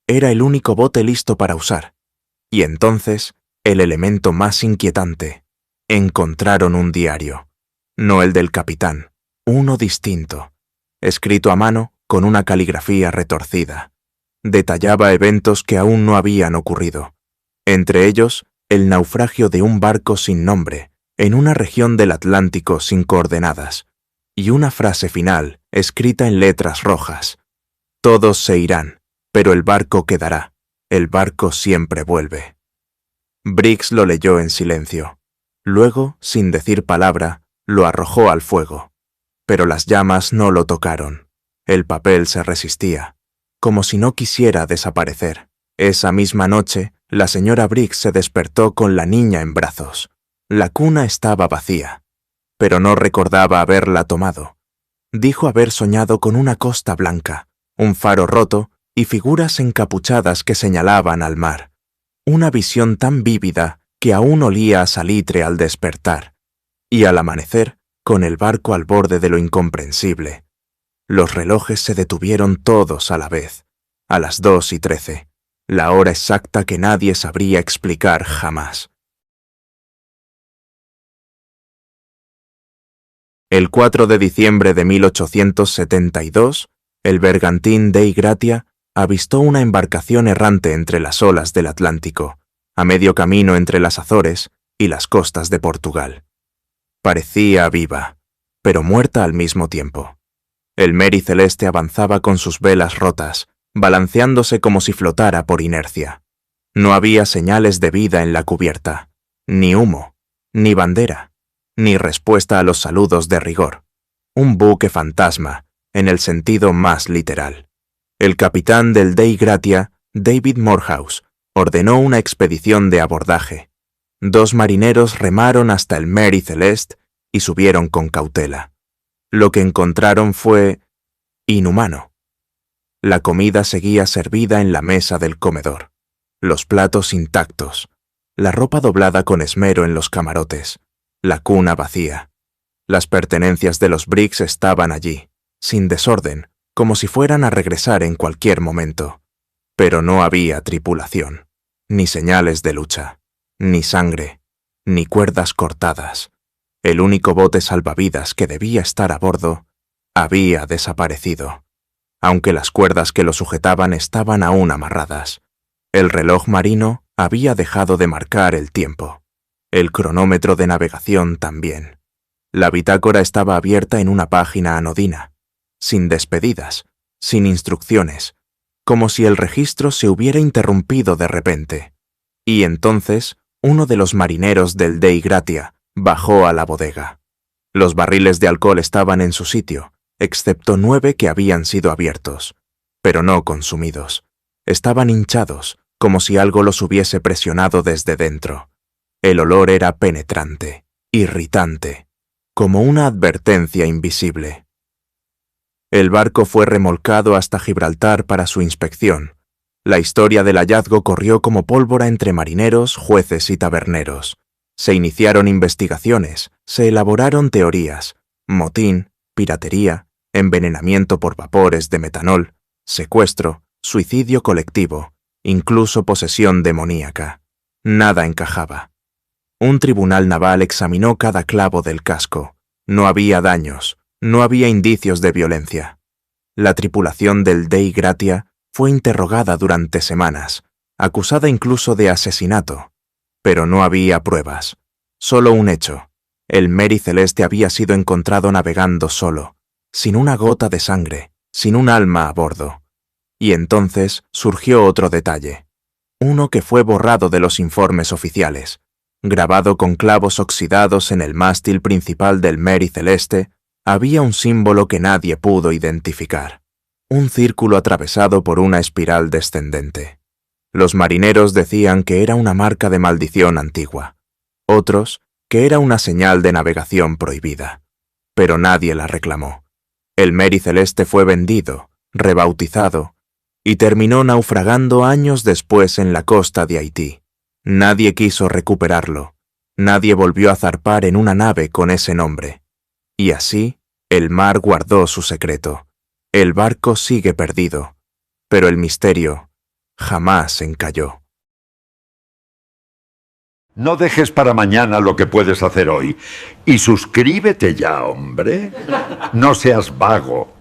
[SPEAKER 4] Era el único bote listo para usar. Y entonces, el elemento más inquietante. Encontraron un diario. No el del capitán, uno distinto, escrito a mano con una caligrafía retorcida. Detallaba eventos que aún no habían ocurrido. Entre ellos, el naufragio de un barco sin nombre, en una región del Atlántico sin coordenadas, y una frase final, escrita en letras rojas. Todos se irán, pero el barco quedará. El barco siempre vuelve. Briggs lo leyó en silencio. Luego, sin decir palabra, lo arrojó al fuego. Pero las llamas no lo tocaron. El papel se resistía, como si no quisiera desaparecer. Esa misma noche, la señora Briggs se despertó con la niña en brazos. La cuna estaba vacía, pero no recordaba haberla tomado. Dijo haber soñado con una costa blanca, un faro roto y figuras encapuchadas que señalaban al mar. Una visión tan vívida que aún olía a salitre al despertar. Y al amanecer, con el barco al borde de lo incomprensible. Los relojes se detuvieron todos a la vez, a las 2:13, la hora exacta que nadie sabría explicar jamás. El 4 de diciembre de 1872, el bergantín Dei Gratia avistó una embarcación errante entre las olas del Atlántico, a medio camino entre las Azores y las costas de Portugal. Parecía viva, pero muerta al mismo tiempo. El Mary Celeste avanzaba con sus velas rotas, balanceándose como si flotara por inercia. No había señales de vida en la cubierta, ni humo, ni bandera, ni respuesta a los saludos de rigor. Un buque fantasma, en el sentido más literal. El capitán del Dei Gratia, David Morehouse, ordenó una expedición de abordaje. 2 marineros remaron hasta el Mary Celeste y subieron con cautela. Lo que encontraron fue inhumano. La comida seguía servida en la mesa del comedor, los platos intactos, la ropa doblada con esmero en los camarotes, la cuna vacía. Las pertenencias de los Briggs estaban allí, sin desorden, como si fueran a regresar en cualquier momento. Pero no había tripulación, ni señales de lucha, ni sangre, ni cuerdas cortadas. El único bote salvavidas que debía estar a bordo había desaparecido, aunque las cuerdas que lo sujetaban estaban aún amarradas. El reloj marino había dejado de marcar el tiempo. El cronómetro de navegación también. La bitácora estaba abierta en una página anodina, sin despedidas, sin instrucciones, como si el registro se hubiera interrumpido de repente. Y entonces, uno de los marineros del Dei Gratia bajó a la bodega. Los barriles de alcohol estaban en su sitio, excepto 9 que habían sido abiertos, pero no consumidos. Estaban hinchados, como si algo los hubiese presionado desde dentro. El olor era penetrante, irritante, como una advertencia invisible. El barco fue remolcado hasta Gibraltar para su inspección. La historia del hallazgo corrió como pólvora entre marineros, jueces y taberneros. Se iniciaron investigaciones, se elaboraron teorías, motín, piratería, envenenamiento por vapores de metanol, secuestro, suicidio colectivo, incluso posesión demoníaca. Nada encajaba. Un tribunal naval examinó cada clavo del casco. No había daños, no había indicios de violencia. La tripulación del Dei Gratia fue interrogada durante semanas, acusada incluso de asesinato. Pero no había pruebas, solo un hecho. El Mary Celeste había sido encontrado navegando solo, sin una gota de sangre, sin un alma a bordo. Y entonces surgió otro detalle, uno que fue borrado de los informes oficiales. Grabado con clavos oxidados en el mástil principal del Mary Celeste, había un símbolo que nadie pudo identificar, un círculo atravesado por una espiral descendente. Los marineros decían que era una marca de maldición antigua, otros que era una señal de navegación prohibida, pero nadie la reclamó. El Mary Celeste fue vendido, rebautizado, y terminó naufragando años después en la costa de Haití. Nadie quiso recuperarlo, nadie volvió a zarpar en una nave con ese nombre. Y así, el mar guardó su secreto. El barco sigue perdido, pero el misterio jamás encalló.
[SPEAKER 2] No dejes para mañana lo que puedes hacer hoy. Y suscríbete ya, hombre. No seas vago.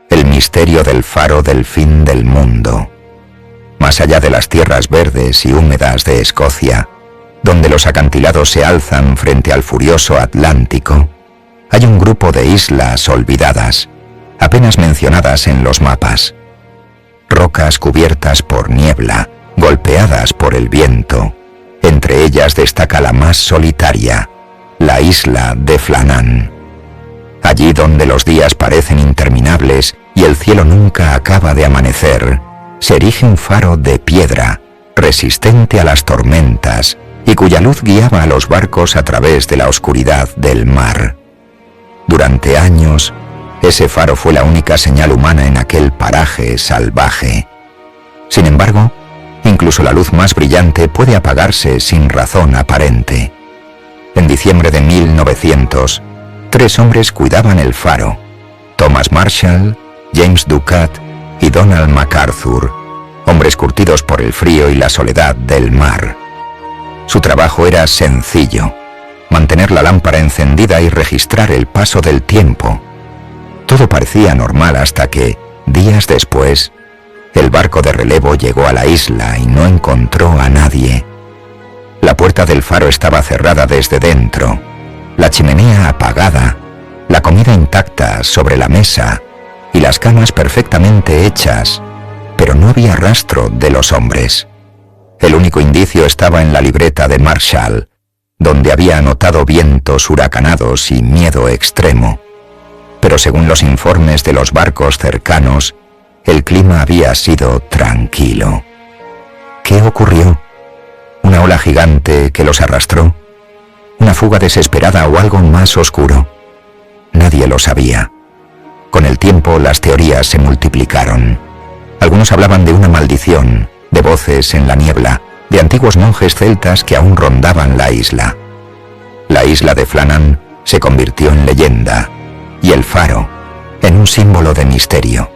[SPEAKER 3] El misterio del faro del fin del mundo. Más allá de las tierras verdes y húmedas de Escocia, donde los acantilados se alzan frente al furioso Atlántico, hay un grupo de islas olvidadas, apenas mencionadas en los mapas. Rocas cubiertas por niebla, golpeadas por el viento. Entre ellas destaca la más solitaria, la isla de Flanán. Allí donde los días parecen interminables y el cielo nunca acaba de amanecer, se erige un faro de piedra, resistente a las tormentas, y cuya luz guiaba a los barcos a través de la oscuridad del mar. Durante años, ese faro fue la única señal humana en aquel paraje salvaje. Sin embargo, incluso la luz más brillante puede apagarse sin razón aparente. En diciembre de 1900, 3 hombres cuidaban el faro: Thomas Marshall, James Ducat y Donald MacArthur, hombres curtidos por el frío y la soledad del mar. Su trabajo era sencillo: mantener la lámpara encendida y registrar el paso del tiempo. Todo parecía normal hasta que, días después, el barco de relevo llegó a la isla y no encontró a nadie. La puerta del faro estaba cerrada desde dentro, la chimenea apagada, la comida intacta sobre la mesa y las camas perfectamente hechas, pero no había rastro de los hombres. El único indicio estaba en la libreta de Marshall, donde había anotado vientos huracanados y miedo extremo. Pero según los informes de los barcos cercanos, el clima había sido tranquilo. ¿Qué ocurrió? ¿Una ola gigante que los arrastró? ¿Una fuga desesperada o algo más oscuro? Nadie lo sabía. Con el tiempo las teorías se multiplicaron. Algunos hablaban de una maldición, de voces en la niebla, de antiguos monjes celtas que aún rondaban la isla. La isla de Flannan se convirtió en leyenda y el faro en un símbolo de misterio.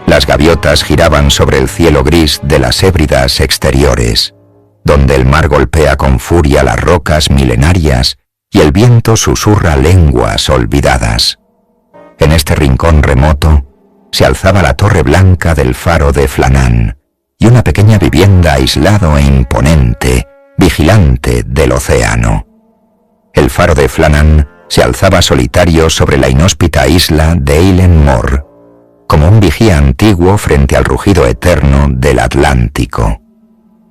[SPEAKER 3] Las gaviotas giraban sobre el cielo gris de las Hébridas exteriores, donde el mar golpea con furia las rocas milenarias y el viento susurra lenguas olvidadas. En este rincón remoto se alzaba la torre blanca del faro de Flannan y una pequeña vivienda aislado e imponente, vigilante del océano. El faro de Flannan se alzaba solitario sobre la inhóspita isla de Eilean Mor, como un vigía antiguo frente al rugido eterno del Atlántico.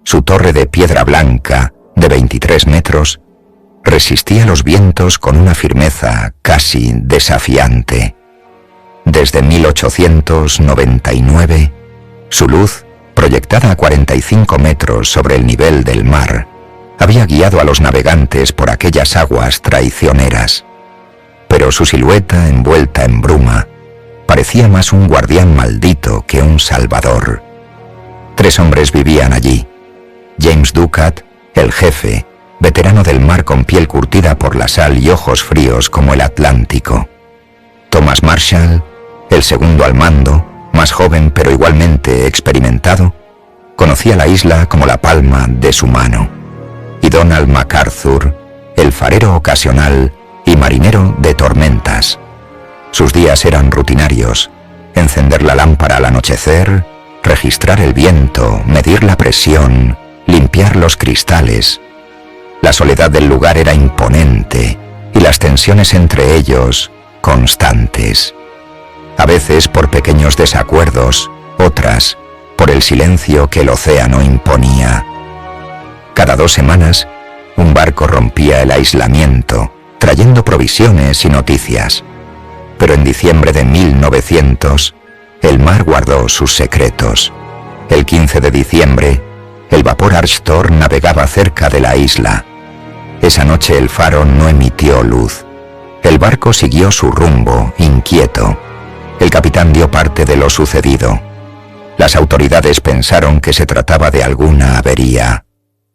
[SPEAKER 3] Su torre de piedra blanca, de 23 metros, resistía los vientos con una firmeza casi desafiante. Desde 1899, su luz, proyectada a 45 metros sobre el nivel del mar, había guiado a los navegantes por aquellas aguas traicioneras. Pero su silueta, envuelta en bruma, parecía más un guardián maldito que un salvador. 3 hombres vivían allí: James Ducat, el jefe, veterano del mar con piel curtida por la sal y ojos fríos como el Atlántico; Thomas Marshall, el segundo al mando, más joven pero igualmente experimentado, conocía la isla como la palma de su mano; y Donald MacArthur, el farero ocasional y marinero de tormentas. Sus días eran rutinarios: encender la lámpara al anochecer, registrar el viento, medir la presión, limpiar los cristales. La soledad del lugar era imponente y las tensiones entre ellos constantes. A veces por pequeños desacuerdos, otras por el silencio que el océano imponía. Cada 2 semanas, un barco rompía el aislamiento, trayendo provisiones y noticias. Pero en diciembre de 1900, el mar guardó sus secretos. El 15 de diciembre, el vapor Archtor navegaba cerca de la isla. Esa noche el faro no emitió luz. El barco siguió su rumbo, inquieto. El capitán dio parte de lo sucedido. Las autoridades pensaron que se trataba de alguna avería,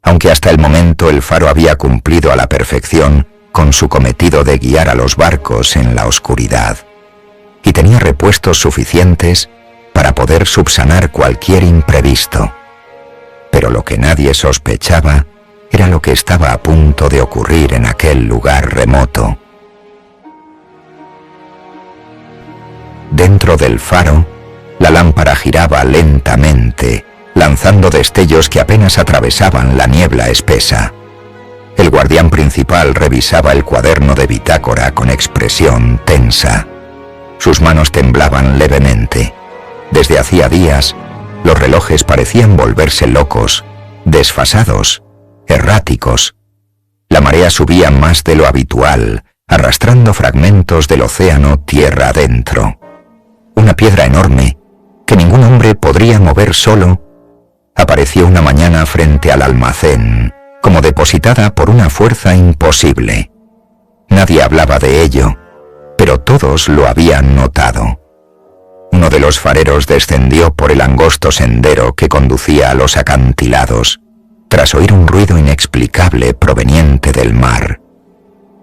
[SPEAKER 3] aunque hasta el momento el faro había cumplido a la perfección con su cometido de guiar a los barcos en la oscuridad, y tenía repuestos suficientes para poder subsanar cualquier imprevisto. Pero lo que nadie sospechaba era lo que estaba a punto de ocurrir en aquel lugar remoto. Dentro del faro, la lámpara giraba lentamente, lanzando destellos que apenas atravesaban la niebla espesa. El guardián principal revisaba el cuaderno de bitácora con expresión tensa. Sus manos temblaban levemente. Desde hacía días, los relojes parecían volverse locos, desfasados, erráticos. La marea subía más de lo habitual, arrastrando fragmentos del océano tierra adentro. Una piedra enorme, que ningún hombre podría mover solo, apareció una mañana frente al almacén, como depositada por una fuerza imposible. Nadie hablaba de ello, pero todos lo habían notado. Uno de los fareros descendió por el angosto sendero que conducía a los acantilados, tras oír un ruido inexplicable proveniente del mar.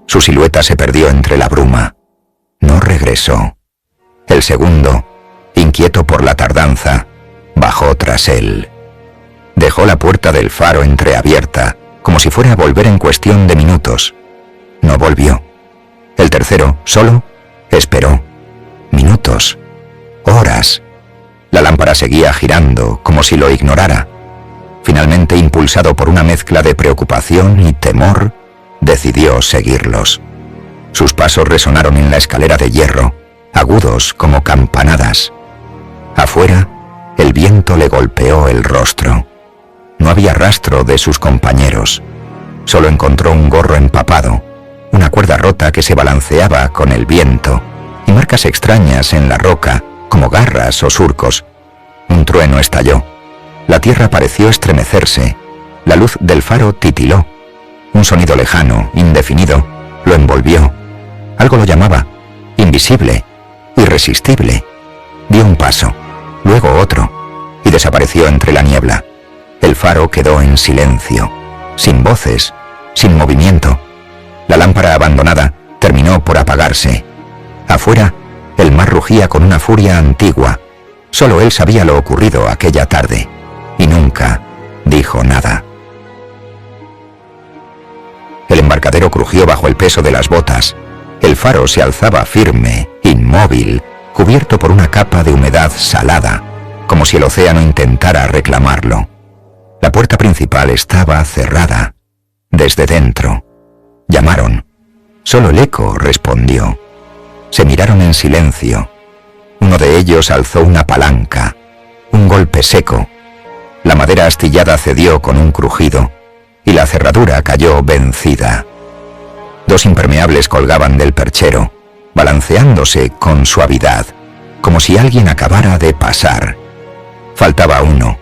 [SPEAKER 3] Su silueta se perdió entre la bruma. No regresó. El segundo, inquieto por la tardanza, bajó tras él. Dejó la puerta del faro entreabierta, como si fuera a volver en cuestión de minutos. No volvió. El tercero, solo, esperó. Minutos. Horas. La lámpara seguía girando, como si lo ignorara. Finalmente, impulsado por una mezcla de preocupación y temor, decidió seguirlos. Sus pasos resonaron en la escalera de hierro, agudos como campanadas. Afuera, el viento le golpeó el rostro. No había rastro de sus compañeros. Solo encontró un gorro empapado, una cuerda rota que se balanceaba con el viento, y marcas extrañas en la roca, como garras o surcos. Un trueno estalló. La tierra pareció estremecerse. La luz del faro titiló. Un sonido lejano, indefinido, lo envolvió. Algo lo llamaba, invisible, irresistible. Dio un paso, luego otro, y y desapareció entre la niebla. El faro quedó en silencio, sin voces, sin movimiento. La lámpara abandonada terminó por apagarse. Afuera, el mar rugía con una furia antigua. Solo él sabía lo ocurrido aquella tarde, y nunca dijo nada. El embarcadero crujió bajo el peso de las botas. El faro se alzaba firme, inmóvil, cubierto por una capa de humedad salada, como si el océano intentara reclamarlo. La puerta principal estaba cerrada. Desde dentro. Llamaron. Solo el eco respondió. Se miraron en silencio. Uno de ellos alzó una palanca. Un golpe seco. La madera astillada cedió con un crujido, y la cerradura cayó vencida. Dos impermeables colgaban del perchero, balanceándose con suavidad, como si alguien acabara de pasar. Faltaba uno,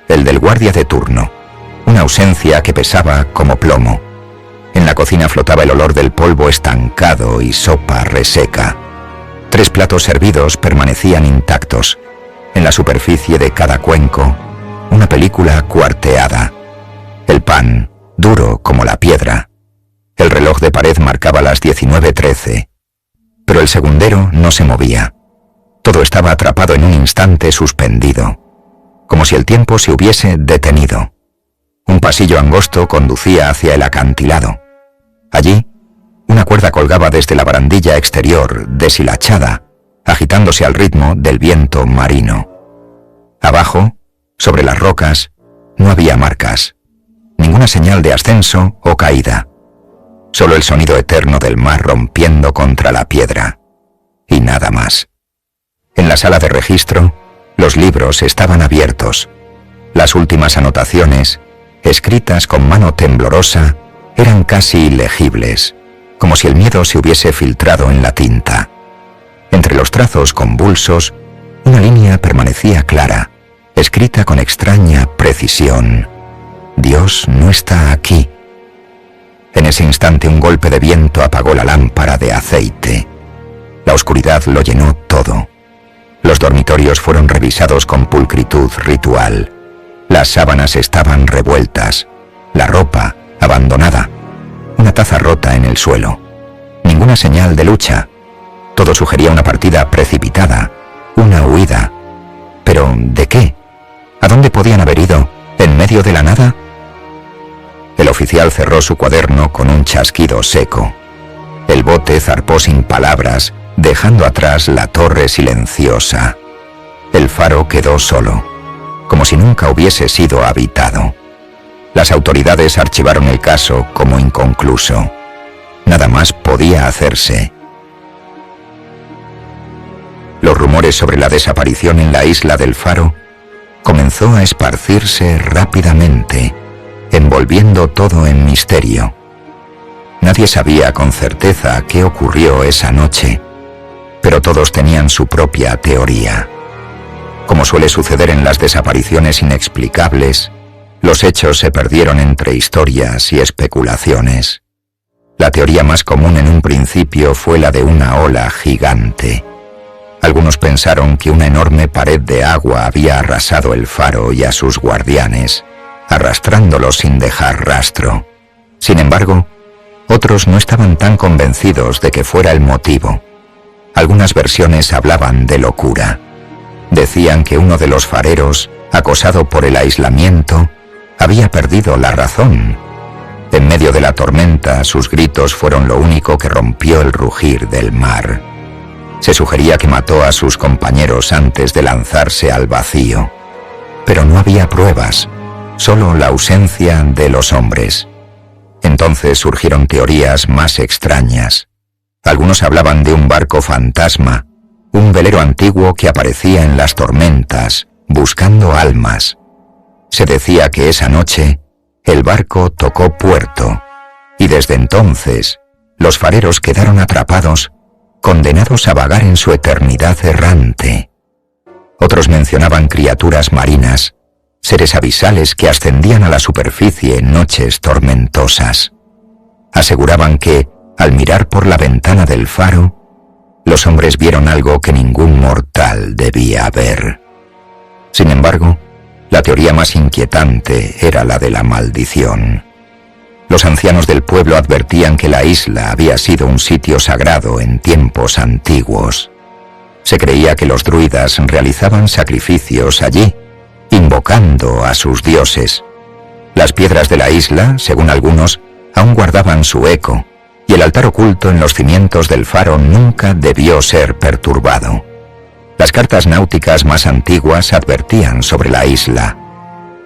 [SPEAKER 3] el del guardia de turno, una ausencia que pesaba como plomo. En la cocina flotaba el olor del polvo estancado y sopa reseca. 3 platos servidos permanecían intactos. En la superficie de cada cuenco, una película cuarteada. El pan, duro como la piedra. El reloj de pared marcaba las 19:13. Pero el segundero no se movía. Todo estaba atrapado en un instante suspendido, como si el tiempo se hubiese detenido. Un pasillo angosto conducía hacia el acantilado. Allí, una cuerda colgaba desde la barandilla exterior, deshilachada, agitándose al ritmo del viento marino. Abajo, sobre las rocas, no había marcas, ninguna señal de ascenso o caída. Solo el sonido eterno del mar rompiendo contra la piedra. Y nada más. En la sala de registro, los libros estaban abiertos. Las últimas anotaciones, escritas con mano temblorosa, eran casi ilegibles, como si el miedo se hubiese filtrado en la tinta. Entre los trazos convulsos, una línea permanecía clara, escrita con extraña precisión. Dios no está aquí. En ese instante un golpe de viento apagó la lámpara de aceite. La oscuridad lo llenó todo. Los dormitorios fueron revisados con pulcritud ritual. Las sábanas estaban revueltas, la ropa abandonada, una taza rota en el suelo. Ninguna señal de lucha. Todo sugería una partida precipitada, una huida. ¿Pero de qué? ¿A dónde podían haber ido? ¿En medio de la nada? El oficial cerró su cuaderno con un chasquido seco. El bote zarpó sin palabras, dejando atrás la torre silenciosa. El faro quedó solo, como si nunca hubiese sido habitado. Las autoridades archivaron el caso como inconcluso. Nada más podía hacerse. Los rumores sobre la desaparición en la isla del Faro comenzó a esparcirse rápidamente, envolviendo todo en misterio. Nadie sabía con certeza qué ocurrió esa noche, pero todos tenían su propia teoría. Como suele suceder en las desapariciones inexplicables, los hechos se perdieron entre historias y especulaciones. La teoría más común en un principio fue la de una ola gigante. Algunos pensaron que una enorme pared de agua había arrasado el faro y a sus guardianes, arrastrándolos sin dejar rastro. Sin embargo, otros no estaban tan convencidos de que fuera el motivo. Algunas versiones hablaban de locura. Decían que uno de los fareros, acosado por el aislamiento, había perdido la razón. En medio de la tormenta, sus gritos fueron lo único que rompió el rugir del mar. Se sugería que mató a sus compañeros antes de lanzarse al vacío. Pero no había pruebas, solo la ausencia de los hombres. Entonces surgieron teorías más extrañas. Algunos hablaban de un barco fantasma, un velero antiguo que aparecía en las tormentas, buscando almas. Se decía que esa noche el barco tocó puerto, y desde entonces los fareros quedaron atrapados, condenados a vagar en su eternidad errante. Otros mencionaban criaturas marinas, seres abisales que ascendían a la superficie en noches tormentosas. Aseguraban que, al mirar por la ventana del faro, los hombres vieron algo que ningún mortal debía ver. Sin embargo, la teoría más inquietante era la de la maldición. Los ancianos del pueblo advertían que la isla había sido un sitio sagrado en tiempos antiguos. Se creía que los druidas realizaban sacrificios allí, invocando a sus dioses. Las piedras de la isla, según algunos, aún guardaban su eco, y el altar oculto en los cimientos del faro nunca debió ser perturbado. Las cartas náuticas más antiguas advertían sobre la isla: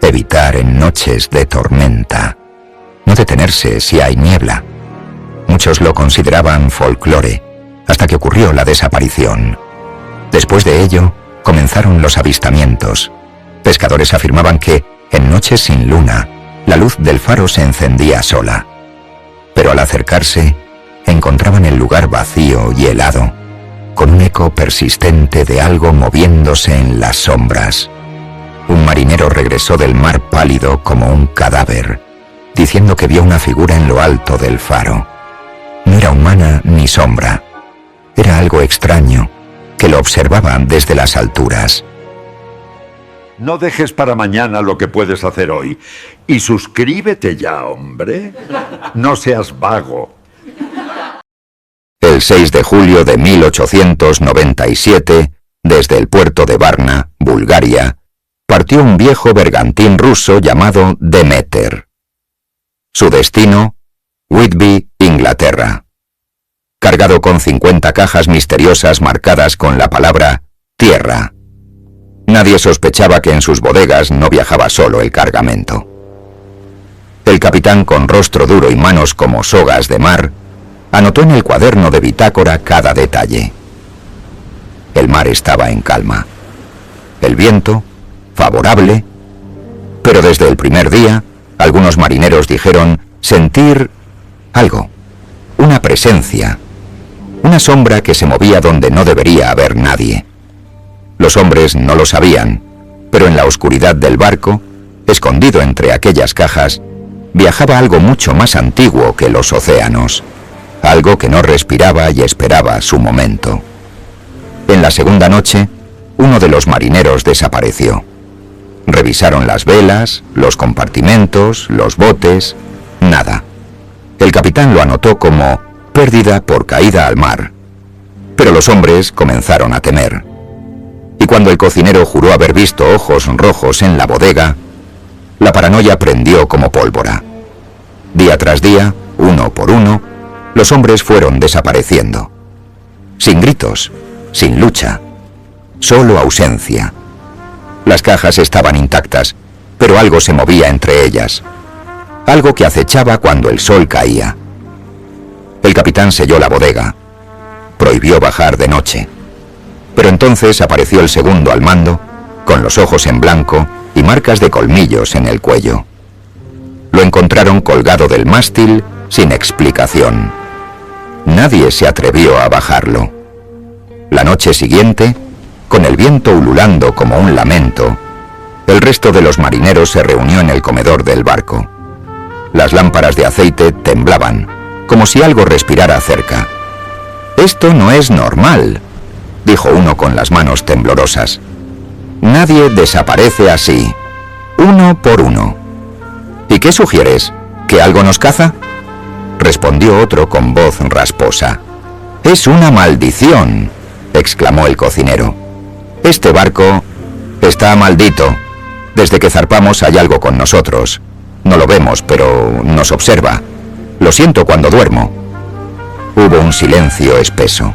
[SPEAKER 3] evitar en noches de tormenta, no detenerse si hay niebla. Muchos lo consideraban folclore, hasta que ocurrió la desaparición. Después de ello, comenzaron los avistamientos. Pescadores afirmaban que, en noches sin luna, la luz del faro se encendía sola. Pero al acercarse, encontraban el lugar vacío y helado, con un eco persistente de algo moviéndose en las sombras. Un marinero regresó del mar pálido como un cadáver, diciendo que vio una figura en lo alto del faro. No era humana ni sombra, era algo extraño, que lo observaban desde las alturas.
[SPEAKER 2] No dejes para mañana lo que puedes hacer hoy. Y suscríbete ya, hombre. No seas vago.
[SPEAKER 3] El 6 de julio de 1897, desde el puerto de Varna, Bulgaria, partió un viejo bergantín ruso llamado Demeter. Su destino, Whitby, Inglaterra. Cargado con 50 cajas misteriosas marcadas con la palabra tierra. Nadie sospechaba que en sus bodegas no viajaba solo el cargamento. El capitán, con rostro duro y manos como sogas de mar, anotó en el cuaderno de bitácora cada detalle. El mar estaba en calma. El viento, favorable, pero desde el primer día, algunos marineros dijeron sentir algo, una presencia, una sombra que se movía donde no debería haber nadie. Los hombres no lo sabían, pero en la oscuridad del barco, escondido entre aquellas cajas, viajaba algo mucho más antiguo que los océanos, algo que no respiraba y esperaba su momento. En la segunda noche, uno de los marineros desapareció. Revisaron las velas, los compartimentos, los botes, nada. El capitán lo anotó como pérdida por caída al mar, pero los hombres comenzaron a temer. Y cuando el cocinero juró haber visto ojos rojos en la bodega, la paranoia prendió como pólvora. Día tras día, uno por uno, los hombres fueron desapareciendo. Sin gritos, sin lucha, solo ausencia. Las cajas estaban intactas, pero algo se movía entre ellas. Algo que acechaba cuando el sol caía. El capitán selló la bodega. Prohibió bajar de noche. Pero entonces apareció el segundo al mando, con los ojos en blanco y marcas de colmillos en el cuello. Lo encontraron colgado del mástil sin explicación. Nadie se atrevió a bajarlo. La noche siguiente, con el viento ululando como un lamento, el resto de los marineros se reunió en el comedor del barco. Las lámparas de aceite temblaban, como si algo respirara cerca. «Esto no es normal», dijo uno con las manos temblorosas. «Nadie desaparece así, uno por uno». «¿Y qué sugieres? ¿Que algo nos caza?», respondió otro con voz rasposa. «Es una maldición», exclamó el cocinero. «Este barco está maldito. Desde que zarpamos hay algo con nosotros. No lo vemos, pero nos observa. Lo siento cuando duermo». Hubo un silencio espeso.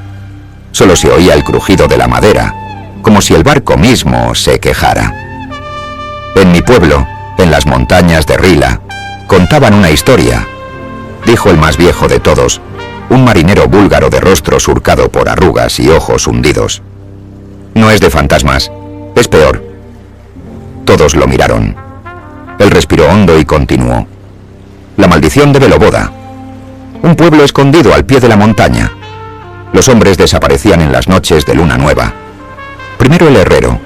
[SPEAKER 3] Solo se oía el crujido de la madera, como si el barco mismo se quejara. «En mi pueblo, en las montañas de Rila, contaban una historia», dijo el más viejo de todos, un marinero búlgaro de rostro surcado por arrugas y ojos hundidos. «No es de fantasmas, es peor». Todos lo miraron. Él respiró hondo y continuó. «La maldición de Beloboda. Un pueblo escondido al pie de la montaña. Los hombres desaparecían en las noches de luna nueva. Primero el herrero,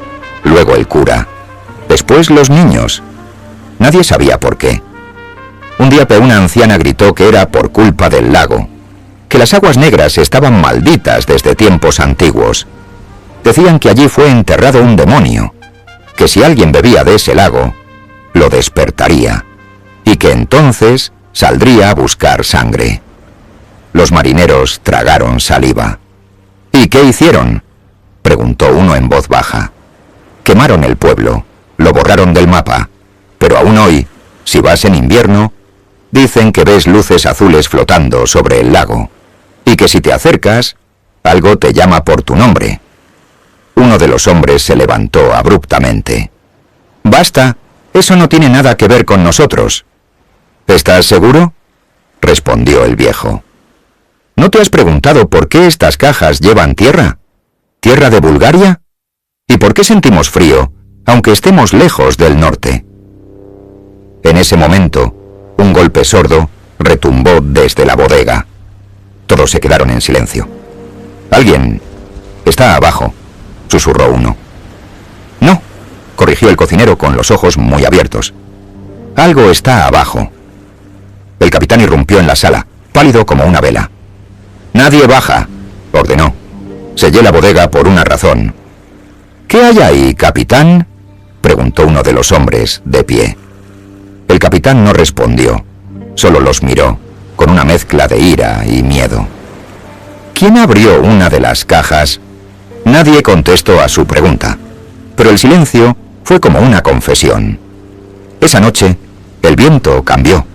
[SPEAKER 3] luego el cura, después los niños. Nadie sabía por qué. Un día una anciana gritó que era por culpa del lago, que las aguas negras estaban malditas desde tiempos antiguos. Decían que allí fue enterrado un demonio. que si alguien bebía de ese lago, lo despertaría, y que entonces saldría a buscar sangre. Los marineros tragaron saliva. ¿Y qué hicieron?, preguntó uno en voz baja. Quemaron el pueblo, lo borraron del mapa, pero aún hoy, si vas en invierno, dicen que ves luces azules flotando sobre el lago, y que si te acercas, algo te llama por tu nombre. Uno de los hombres se levantó abruptamente. «Basta, eso no tiene nada que ver con nosotros». «¿Estás seguro?», respondió el viejo. «¿No te has preguntado por qué estas cajas llevan tierra? ¿Tierra de Bulgaria? ¿Y por qué sentimos frío, aunque estemos lejos del norte?» En ese momento, un golpe sordo retumbó desde la bodega. Todos se quedaron en silencio. «Alguien está abajo», susurró uno. «No», corrigió el cocinero con los ojos muy abiertos. «Algo está abajo». El capitán irrumpió en la sala, pálido como una vela. «Nadie baja», ordenó. «Sellé la bodega por una razón». «¿Qué hay ahí, capitán?», preguntó uno de los hombres, de pie. El capitán no respondió, solo los miró, con una mezcla de ira y miedo. ¿Quién abrió una de las cajas? Nadie contestó a su pregunta, pero el silencio fue como una confesión. Esa noche, el viento cambió.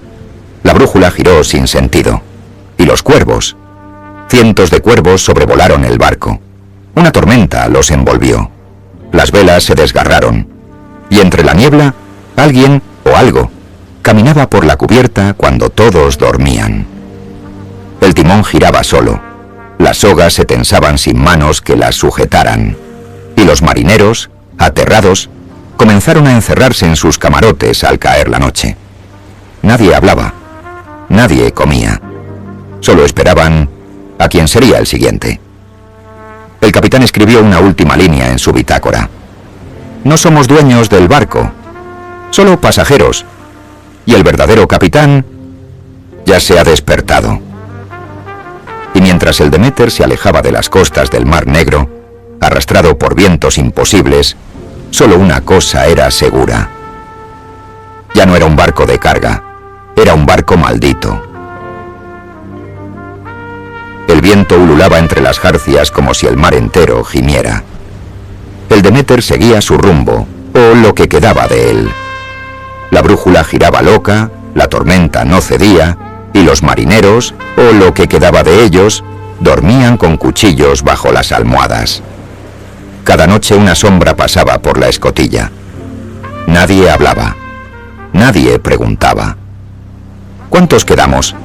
[SPEAKER 3] La brújula giró sin sentido. Y los cuervos. Cientos de cuervos sobrevolaron el barco. Una tormenta los envolvió. Las velas se desgarraron. Y entre la niebla, alguien o algo caminaba por la cubierta cuando todos dormían. El timón giraba solo. Las sogas se tensaban sin manos que las sujetaran. Y los marineros, aterrados, comenzaron a encerrarse en sus camarotes al caer la noche. Nadie hablaba. Nadie comía. Solo esperaban a quién sería el siguiente. El capitán escribió una última línea en su bitácora. «No somos dueños del barco, solo pasajeros, y el verdadero capitán ya se ha despertado». Y mientras el Demeter se alejaba de las costas del Mar Negro, arrastrado por vientos imposibles, solo una cosa era segura. Ya no era un barco de carga, era un barco maldito. El viento ululaba entre las jarcias como si el mar entero gimiera. El Demeter seguía su rumbo, o lo que quedaba de él. La brújula giraba loca, la tormenta no cedía, y los marineros, o lo que quedaba de ellos, dormían con cuchillos bajo las almohadas. Cada noche una sombra pasaba por la escotilla. Nadie hablaba. Nadie preguntaba. ¿Cuántos quedamos?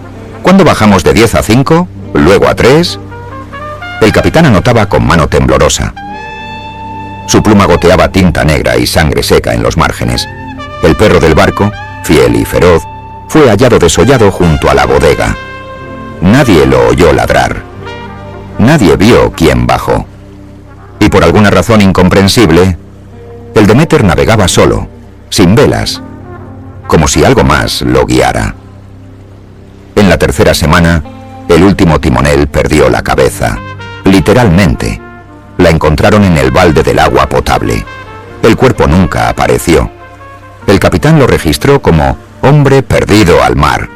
[SPEAKER 3] ¿Cuándo bajamos de 10 a 5? ¿Luego a 3? El capitán anotaba con mano temblorosa. Su pluma goteaba tinta negra y sangre seca en los márgenes. El perro del barco, fiel y feroz, fue hallado desollado junto a la bodega. Nadie lo oyó ladrar. Nadie vio quién bajó. Y por alguna razón incomprensible, el Demeter navegaba solo, sin velas, como si algo más lo guiara. En la tercera semana, el último timonel perdió la cabeza, literalmente. La encontraron en el balde del agua potable. El cuerpo nunca apareció. El capitán lo registró como hombre perdido al mar.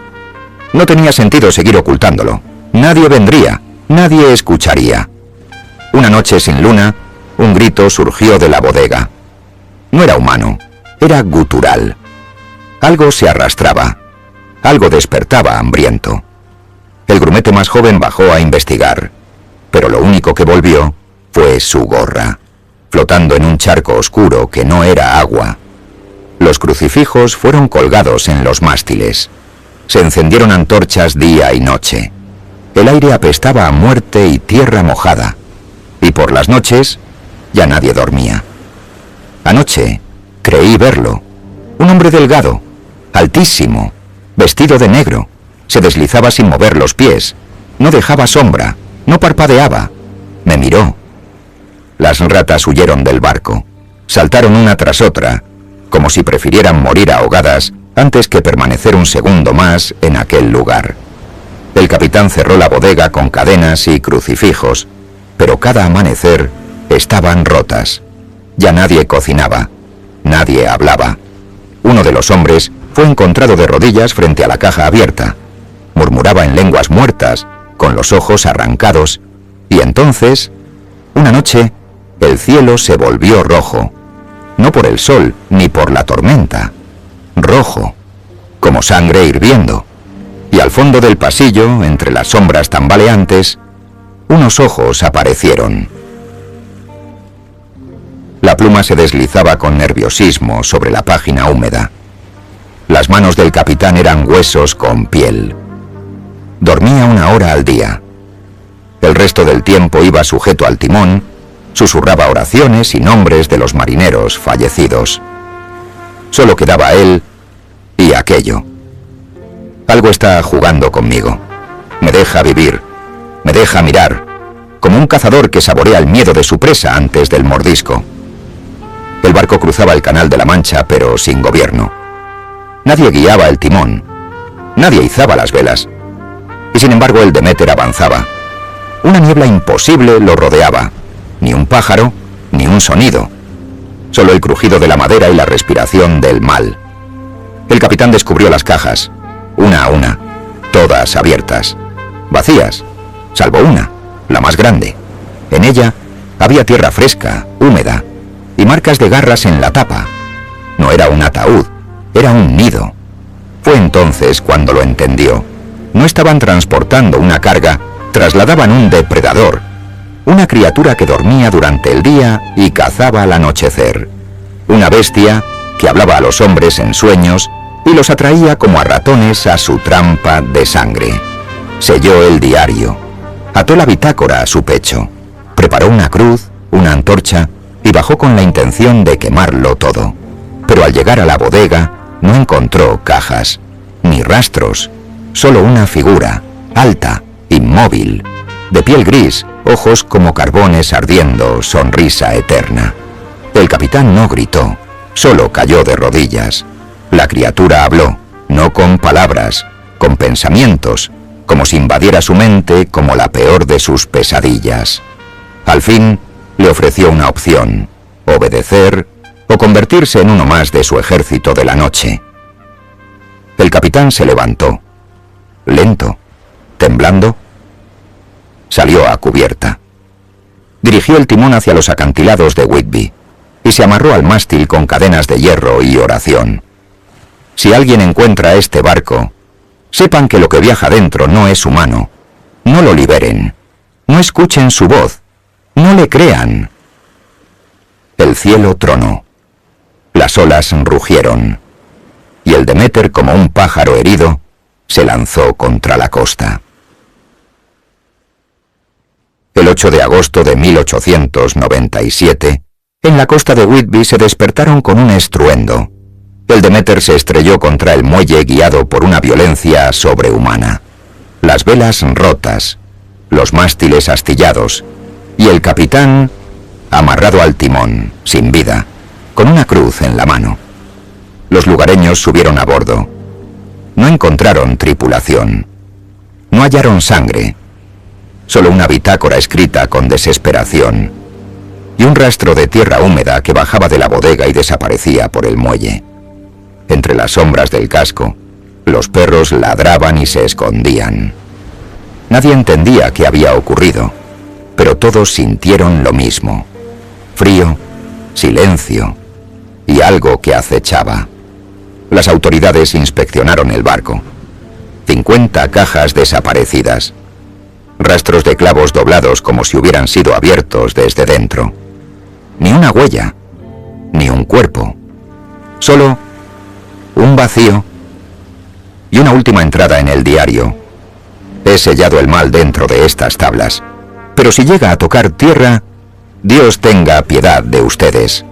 [SPEAKER 3] No tenía sentido seguir ocultándolo. Nadie vendría, nadie escucharía. Una noche sin luna, un grito surgió de la bodega. No era humano, era gutural. Algo se arrastraba, algo despertaba hambriento. El grumete más joven bajó a investigar, pero lo único que volvió fue su gorra, flotando en un charco oscuro que no era agua. Los crucifijos fueron colgados en los mástiles. Se encendieron antorchas día y noche. El aire apestaba a muerte y tierra mojada. Y por las noches ya nadie dormía. Anoche creí verlo. Un hombre delgado, altísimo, vestido de negro. Se deslizaba sin mover los pies. No dejaba sombra, no parpadeaba. Me miró. Las ratas huyeron del barco. Saltaron una tras otra, como si prefirieran morir ahogadas antes que permanecer un segundo más en aquel lugar. El capitán cerró la bodega con cadenas y crucifijos, pero cada amanecer estaban rotas. Ya nadie cocinaba. Nadie hablaba. Uno de los hombres fue encontrado de rodillas frente a la caja abierta. Murmuraba en lenguas muertas, con los ojos arrancados, y entonces, una noche, el cielo se volvió rojo. No por el sol, ni por la tormenta. Rojo, como sangre hirviendo. Y al fondo del pasillo, entre las sombras tambaleantes, unos ojos aparecieron. La pluma se deslizaba con nerviosismo sobre la página húmeda. Las manos del capitán eran huesos con piel. Dormía 1 hora al día. El resto del tiempo iba sujeto al timón, susurraba oraciones y nombres de los marineros fallecidos. Solo quedaba él y aquello. Algo está jugando conmigo. Me deja vivir, me deja mirar, como un cazador que saborea el miedo de su presa antes del mordisco. El barco cruzaba el Canal de la Mancha, pero sin gobierno. Nadie guiaba el timón, nadie izaba las velas. Y sin embargo el Demeter avanzaba. Una niebla imposible lo rodeaba. Ni un pájaro, ni un sonido. Solo el crujido de la madera y la respiración del mal. El capitán descubrió las cajas, una a una, todas abiertas. Vacías, salvo una, la más grande. En ella había tierra fresca, húmeda, y marcas de garras en la tapa. No era un ataúd, era un nido. Fue entonces cuando lo entendió. No estaban transportando una carga, trasladaban un depredador, una criatura que dormía durante el día y cazaba al anochecer. Una bestia que hablaba a los hombres en sueños y los atraía como a ratones a su trampa de sangre. Selló el diario, ató la bitácora a su pecho, preparó una cruz, una antorcha y bajó con la intención de quemarlo todo. Pero al llegar a la bodega no encontró cajas, ni rastros, solo una figura, alta, inmóvil, de piel gris, ojos como carbones ardiendo, sonrisa eterna. El capitán no gritó, solo cayó de rodillas. La criatura habló, no con palabras, con pensamientos, como si invadiera su mente como la peor de sus pesadillas. Al fin, le ofreció una opción, obedecer o convertirse en uno más de su ejército de la noche. El capitán se levantó, lento, temblando. Salió a cubierta. Dirigió el timón hacia los acantilados de Whitby y se amarró al mástil con cadenas de hierro y oración. Si alguien encuentra este barco, sepan que lo que viaja dentro no es humano. No lo liberen. No escuchen su voz. No le crean. El cielo tronó. Las olas rugieron. Y el Demeter, como un pájaro herido, se lanzó contra la costa. El 8 de agosto de 1897, en la costa de Whitby se despertaron con un estruendo. El Demeter se estrelló contra el muelle guiado por una violencia sobrehumana. Las velas rotas, los mástiles astillados, y el capitán amarrado al timón, sin vida, con una cruz en la mano. Los lugareños subieron a bordo. No encontraron tripulación. No hallaron sangre. Solo una bitácora escrita con desesperación y un rastro de tierra húmeda que bajaba de la bodega y desaparecía por el muelle. Entre las sombras del casco, los perros ladraban y se escondían. Nadie entendía qué había ocurrido, pero todos sintieron lo mismo. Frío, silencio y algo que acechaba. Las autoridades inspeccionaron el barco. 50 cajas desaparecidas. Rastros de clavos doblados como si hubieran sido abiertos desde dentro. Ni una huella, ni un cuerpo. Solo un vacío y una última entrada en el diario. He sellado el mal dentro de estas tablas, pero si llega a tocar tierra, Dios tenga piedad de ustedes.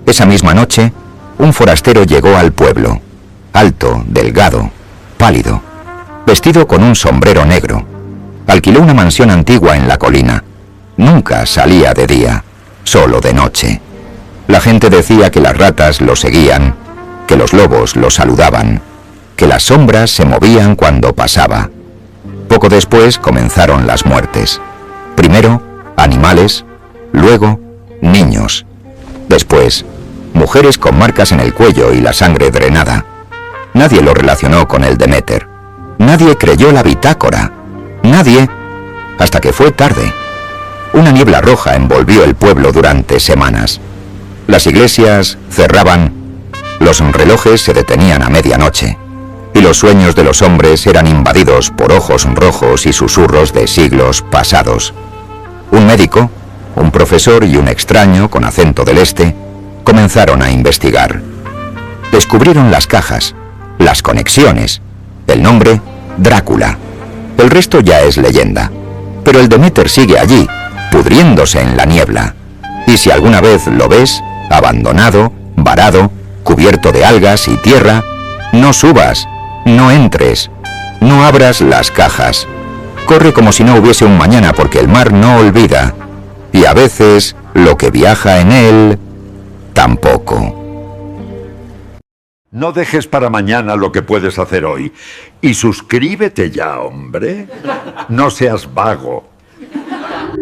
[SPEAKER 3] Esa misma noche, un forastero llegó al pueblo, alto, delgado, pálido, vestido con un sombrero negro. Alquiló una mansión antigua en la colina. Nunca salía de día, solo de noche. La gente decía que las ratas lo seguían, que los lobos lo saludaban, que las sombras se movían cuando pasaba. Poco después comenzaron las muertes. Primero, animales, luego, niños. Después, mujeres con marcas en el cuello y la sangre drenada. Nadie lo relacionó con el Demeter. Nadie creyó la bitácora. Nadie, hasta que fue tarde. Una niebla roja envolvió el pueblo durante semanas. Las iglesias cerraban, los relojes se detenían a medianoche, y los sueños de los hombres eran invadidos por ojos rojos y susurros de siglos pasados. Un médico, un profesor y un extraño con acento del este comenzaron a investigar. Descubrieron las cajas, las conexiones, el nombre Drácula. El resto ya es leyenda, pero el Demeter sigue allí, pudriéndose en la niebla. Y si alguna vez lo ves, abandonado, varado, cubierto de algas y tierra, no subas, no entres, no abras las cajas. Corre como si no hubiese un mañana, porque el mar no olvida, y a veces lo que viaja en él tampoco.
[SPEAKER 2] No dejes para mañana lo que puedes hacer hoy. Y suscríbete ya, hombre. No seas vago.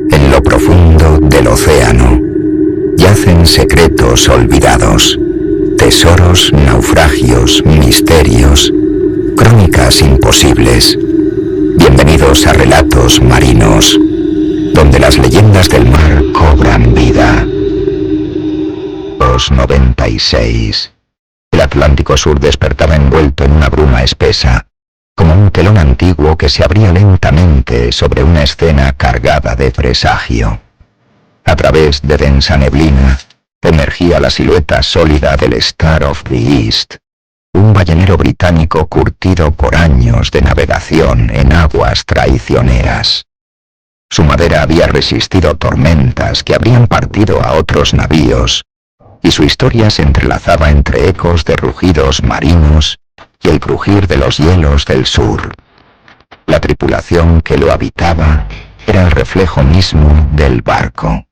[SPEAKER 3] En lo profundo del océano yacen secretos olvidados, tesoros, naufragios, misterios, crónicas imposibles. Bienvenidos a Relatos Marinos, donde las leyendas del mar cobran vida. 96. El Atlántico Sur despertaba envuelto en una bruma espesa, como un telón antiguo que se abría lentamente sobre una escena cargada de presagio. A través de densa neblina emergía la silueta sólida del Star of the East, un ballenero británico curtido por años de navegación en aguas traicioneras. Su madera había resistido tormentas que habrían partido a otros navíos, y su historia se entrelazaba entre ecos de rugidos marinos y el crujir de los hielos del sur. La tripulación que lo habitaba era el reflejo mismo del barco.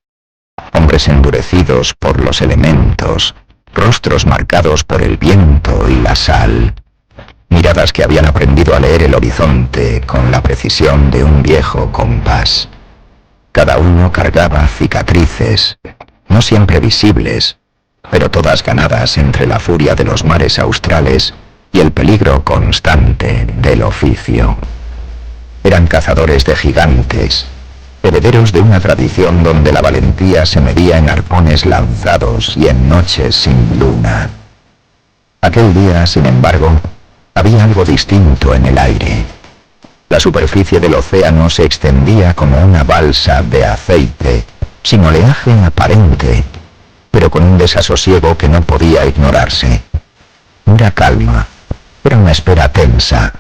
[SPEAKER 3] Hombres endurecidos por los elementos, rostros marcados por el viento y la sal, miradas que habían aprendido a leer el horizonte con la precisión de un viejo compás. Cada uno cargaba cicatrices, no siempre visibles, pero todas ganadas entre la furia de los mares australes y el peligro constante del oficio. Eran cazadores de gigantes, herederos de una tradición donde la valentía se medía en arpones lanzados y en noches sin luna. Aquel día, sin embargo, había algo distinto en el aire. La superficie del océano se extendía como una balsa de aceite, sin oleaje aparente, pero con un desasosiego que no podía ignorarse. Era calma, era una espera tensa.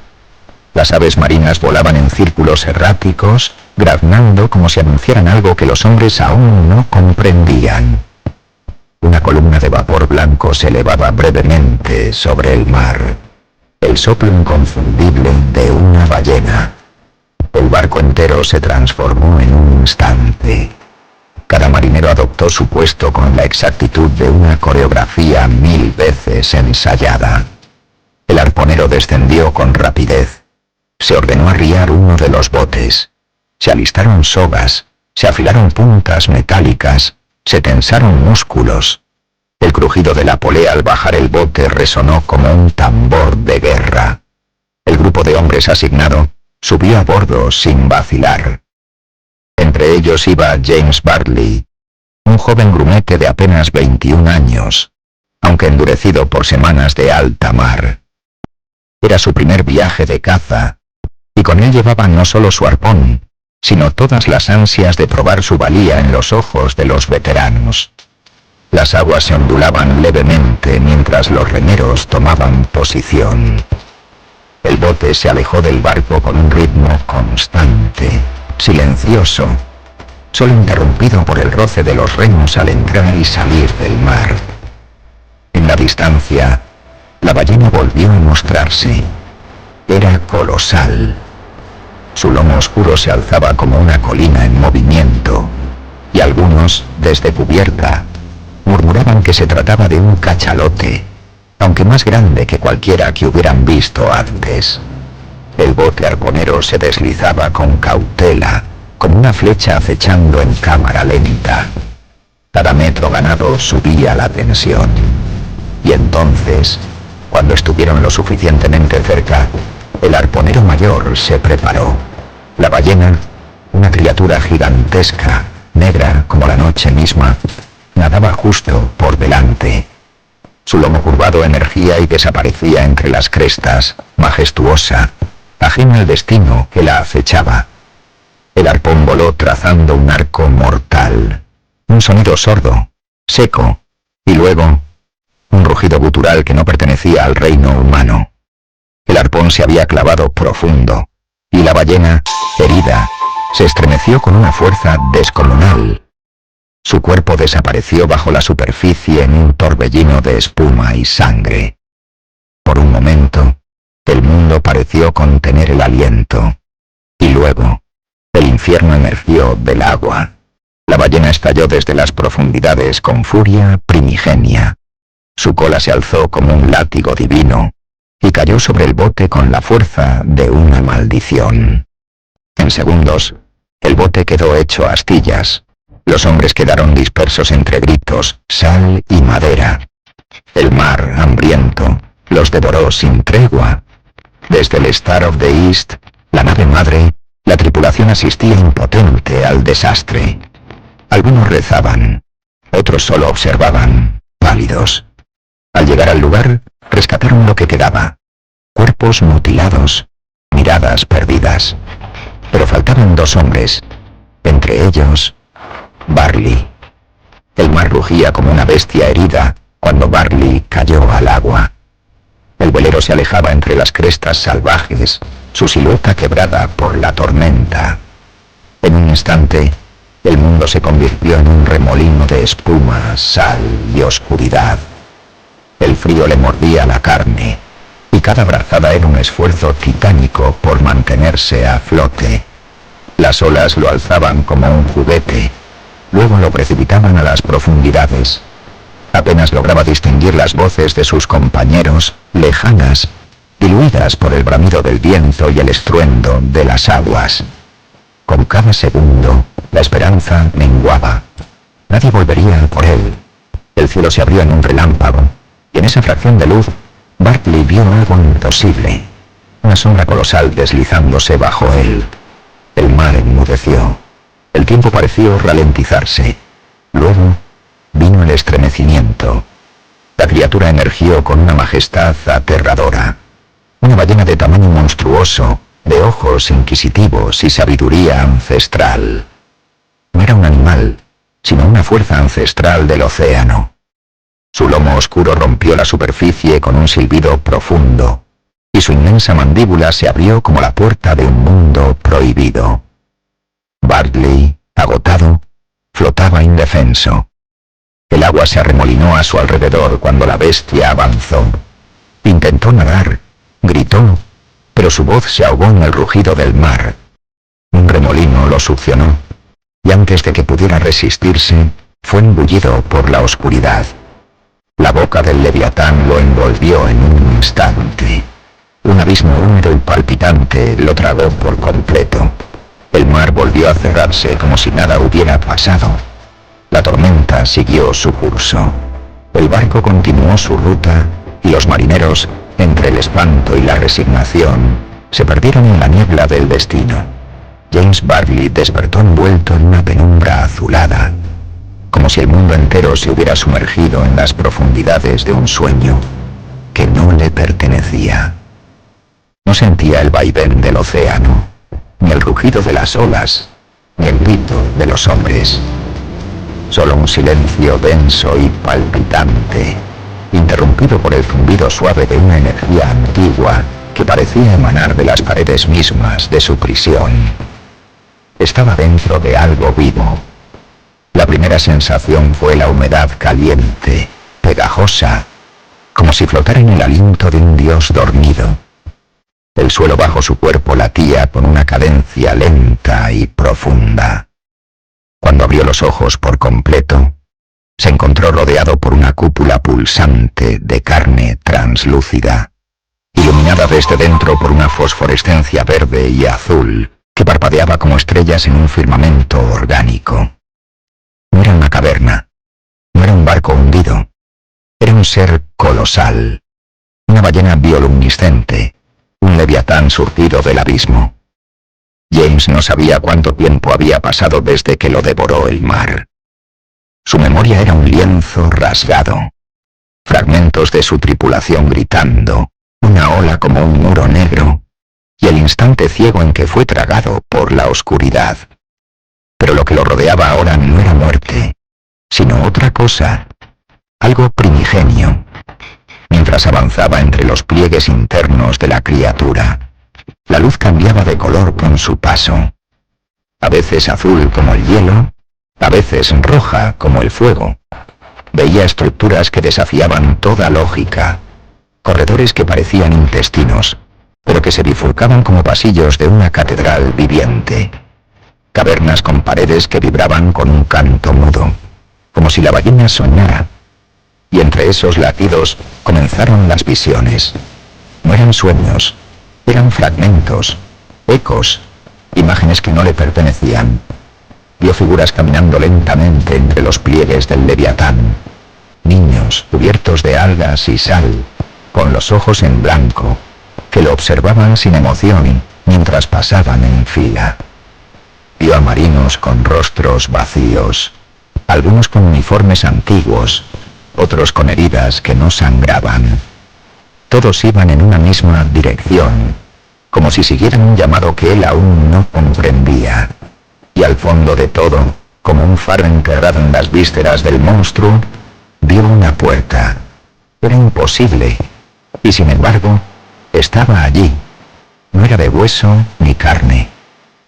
[SPEAKER 3] Las aves marinas volaban en círculos erráticos, graznando como si anunciaran algo que los hombres aún no comprendían. Una columna de vapor blanco se elevaba brevemente sobre el mar, el soplo inconfundible de una ballena. El barco entero se transformó en un instante. Cada marinero adoptó su puesto con la exactitud de una coreografía 1000 veces ensayada. El arponero descendió con rapidez. Se ordenó arriar uno de los botes. Se alistaron sogas, se afilaron puntas metálicas, se tensaron músculos. El crujido de la polea al bajar el bote resonó como un tambor de guerra. El grupo de hombres asignado subió a bordo sin vacilar. Entre ellos iba James Bartley, un joven grumete de apenas 21 años, aunque endurecido por semanas de alta mar. Era su primer viaje de caza, y con él llevaba no solo su arpón, sino todas las ansias de probar su valía en los ojos de los veteranos. Las aguas se ondulaban levemente mientras los remeros tomaban posición. El bote se alejó del barco con un ritmo constante, silencioso, solo interrumpido por el roce de los remos al entrar y salir del mar. En la distancia, la ballena volvió a mostrarse. Era colosal. Su lomo oscuro se alzaba como una colina en movimiento, y algunos, desde cubierta, murmuraban que se trataba de un cachalote, aunque más grande que cualquiera que hubieran visto antes. El bote arponero se deslizaba con cautela, como una flecha acechando en cámara lenta. Cada metro ganado subía la tensión. Y entonces, cuando estuvieron lo suficientemente cerca, el arponero mayor se preparó. La ballena, una criatura gigantesca, negra como la noche misma, nadaba justo por delante. Su lomo curvado emergía y desaparecía entre las crestas, majestuosa, ajena al destino que la acechaba. El arpón voló trazando un arco mortal. Un sonido sordo, seco, y luego un rugido gutural que no pertenecía al reino humano. El arpón se había clavado profundo, y la ballena, herida, se estremeció con una fuerza descomunal. Su cuerpo desapareció bajo la superficie en un torbellino de espuma y sangre. Por un momento, el mundo pareció contener el aliento, y luego, el infierno emergió del agua. La ballena estalló desde las profundidades con furia primigenia. Su cola se alzó como un látigo divino, y cayó sobre el bote con la fuerza de una maldición. En segundos, el bote quedó hecho astillas. Los hombres quedaron dispersos entre gritos, sal y madera. El mar, hambriento, los devoró sin tregua. Desde el Star of the East, la nave madre, la tripulación asistía impotente al desastre. Algunos rezaban, otros solo observaban, pálidos. Al llegar al lugar, rescataron lo que quedaba. Cuerpos mutilados, miradas perdidas. Pero faltaban 2 hombres, entre ellos, Barley. El mar rugía como una bestia herida cuando Barley cayó al agua. El velero se alejaba entre las crestas salvajes, su silueta quebrada por la tormenta. En un instante, el mundo se convirtió en un remolino de espuma, sal y oscuridad. El frío le mordía la carne, y cada brazada era un esfuerzo titánico por mantenerse a flote. Las olas lo alzaban como un juguete, luego lo precipitaban a las profundidades. Apenas lograba distinguir las voces de sus compañeros, lejanas, diluidas por el bramido del viento y el estruendo de las aguas. Con cada segundo, la esperanza menguaba. Nadie volvería por él. El cielo se abrió en un relámpago, y en esa fracción de luz, Bartley vio algo imposible. Una sombra colosal deslizándose bajo él. El mar enmudeció. El tiempo pareció ralentizarse. Luego, vino el estremecimiento. La criatura emergió con una majestad aterradora. Una ballena de tamaño monstruoso, de ojos inquisitivos y sabiduría ancestral. No era un animal, sino una fuerza ancestral del océano. Su lomo oscuro rompió la superficie con un silbido profundo, y su inmensa mandíbula se abrió como la puerta de un mundo prohibido. Bartley, agotado, flotaba indefenso. El agua se arremolinó a su alrededor cuando la bestia avanzó. Intentó nadar, gritó, pero su voz se ahogó en el rugido del mar. Un remolino lo succionó, y antes de que pudiera resistirse, fue engullido por la oscuridad. La boca del leviatán lo envolvió en un instante. Un abismo húmedo y palpitante lo tragó por completo. El mar volvió a cerrarse como si nada hubiera pasado. La tormenta siguió su curso. El barco continuó su ruta, y los marineros, entre el espanto y la resignación, se perdieron en la niebla del destino. James Bartley despertó envuelto en una penumbra azulada, como si el mundo entero se hubiera sumergido en las profundidades de un sueño que no le pertenecía. No sentía el vaivén del océano, ni el rugido de las olas, ni el grito de los hombres. Solo un silencio denso y palpitante, interrumpido por el zumbido suave de una energía antigua que parecía emanar de las paredes mismas de su prisión. Estaba dentro de algo vivo. La primera sensación fue la humedad caliente, pegajosa, como si flotara en el aliento de un dios dormido. El suelo bajo su cuerpo latía con una cadencia lenta y profunda. Cuando abrió los ojos por completo, se encontró rodeado por una cúpula pulsante de carne translúcida, iluminada desde dentro por una fosforescencia verde y azul que parpadeaba como estrellas en un firmamento orgánico. No era una caverna, ser colosal. Una ballena bioluminiscente, un leviatán surgido del abismo. James no sabía cuánto tiempo había pasado desde que lo devoró el mar. Su memoria era un lienzo rasgado. Fragmentos de su tripulación gritando, una ola como un muro negro, y el instante ciego en que fue tragado por la oscuridad. Pero lo que lo rodeaba ahora no era muerte, sino otra cosa, algo primigenio. Mientras avanzaba entre los pliegues internos de la criatura, la luz cambiaba de color con su paso. A veces azul como el hielo, a veces roja como el fuego. Veía estructuras que desafiaban toda lógica, corredores que parecían intestinos, pero que se bifurcaban como pasillos de una catedral viviente. Cavernas con paredes que vibraban con un canto mudo, como si la ballena soñara. Y entre esos latidos comenzaron las visiones. No eran sueños, eran fragmentos, ecos, imágenes que no le pertenecían. Vio figuras caminando lentamente entre los pliegues del leviatán. Niños cubiertos de algas y sal, con los ojos en blanco, que lo observaban sin emoción mientras pasaban en fila. Vio a marinos con rostros vacíos, algunos con uniformes antiguos, otros con heridas que no sangraban. Todos iban en una misma dirección, como si siguieran un llamado que él aún no comprendía. Y al fondo de todo, como un faro enterrado en las vísceras del monstruo, vio una puerta. Era imposible, y sin embargo, estaba allí. No era de hueso ni carne.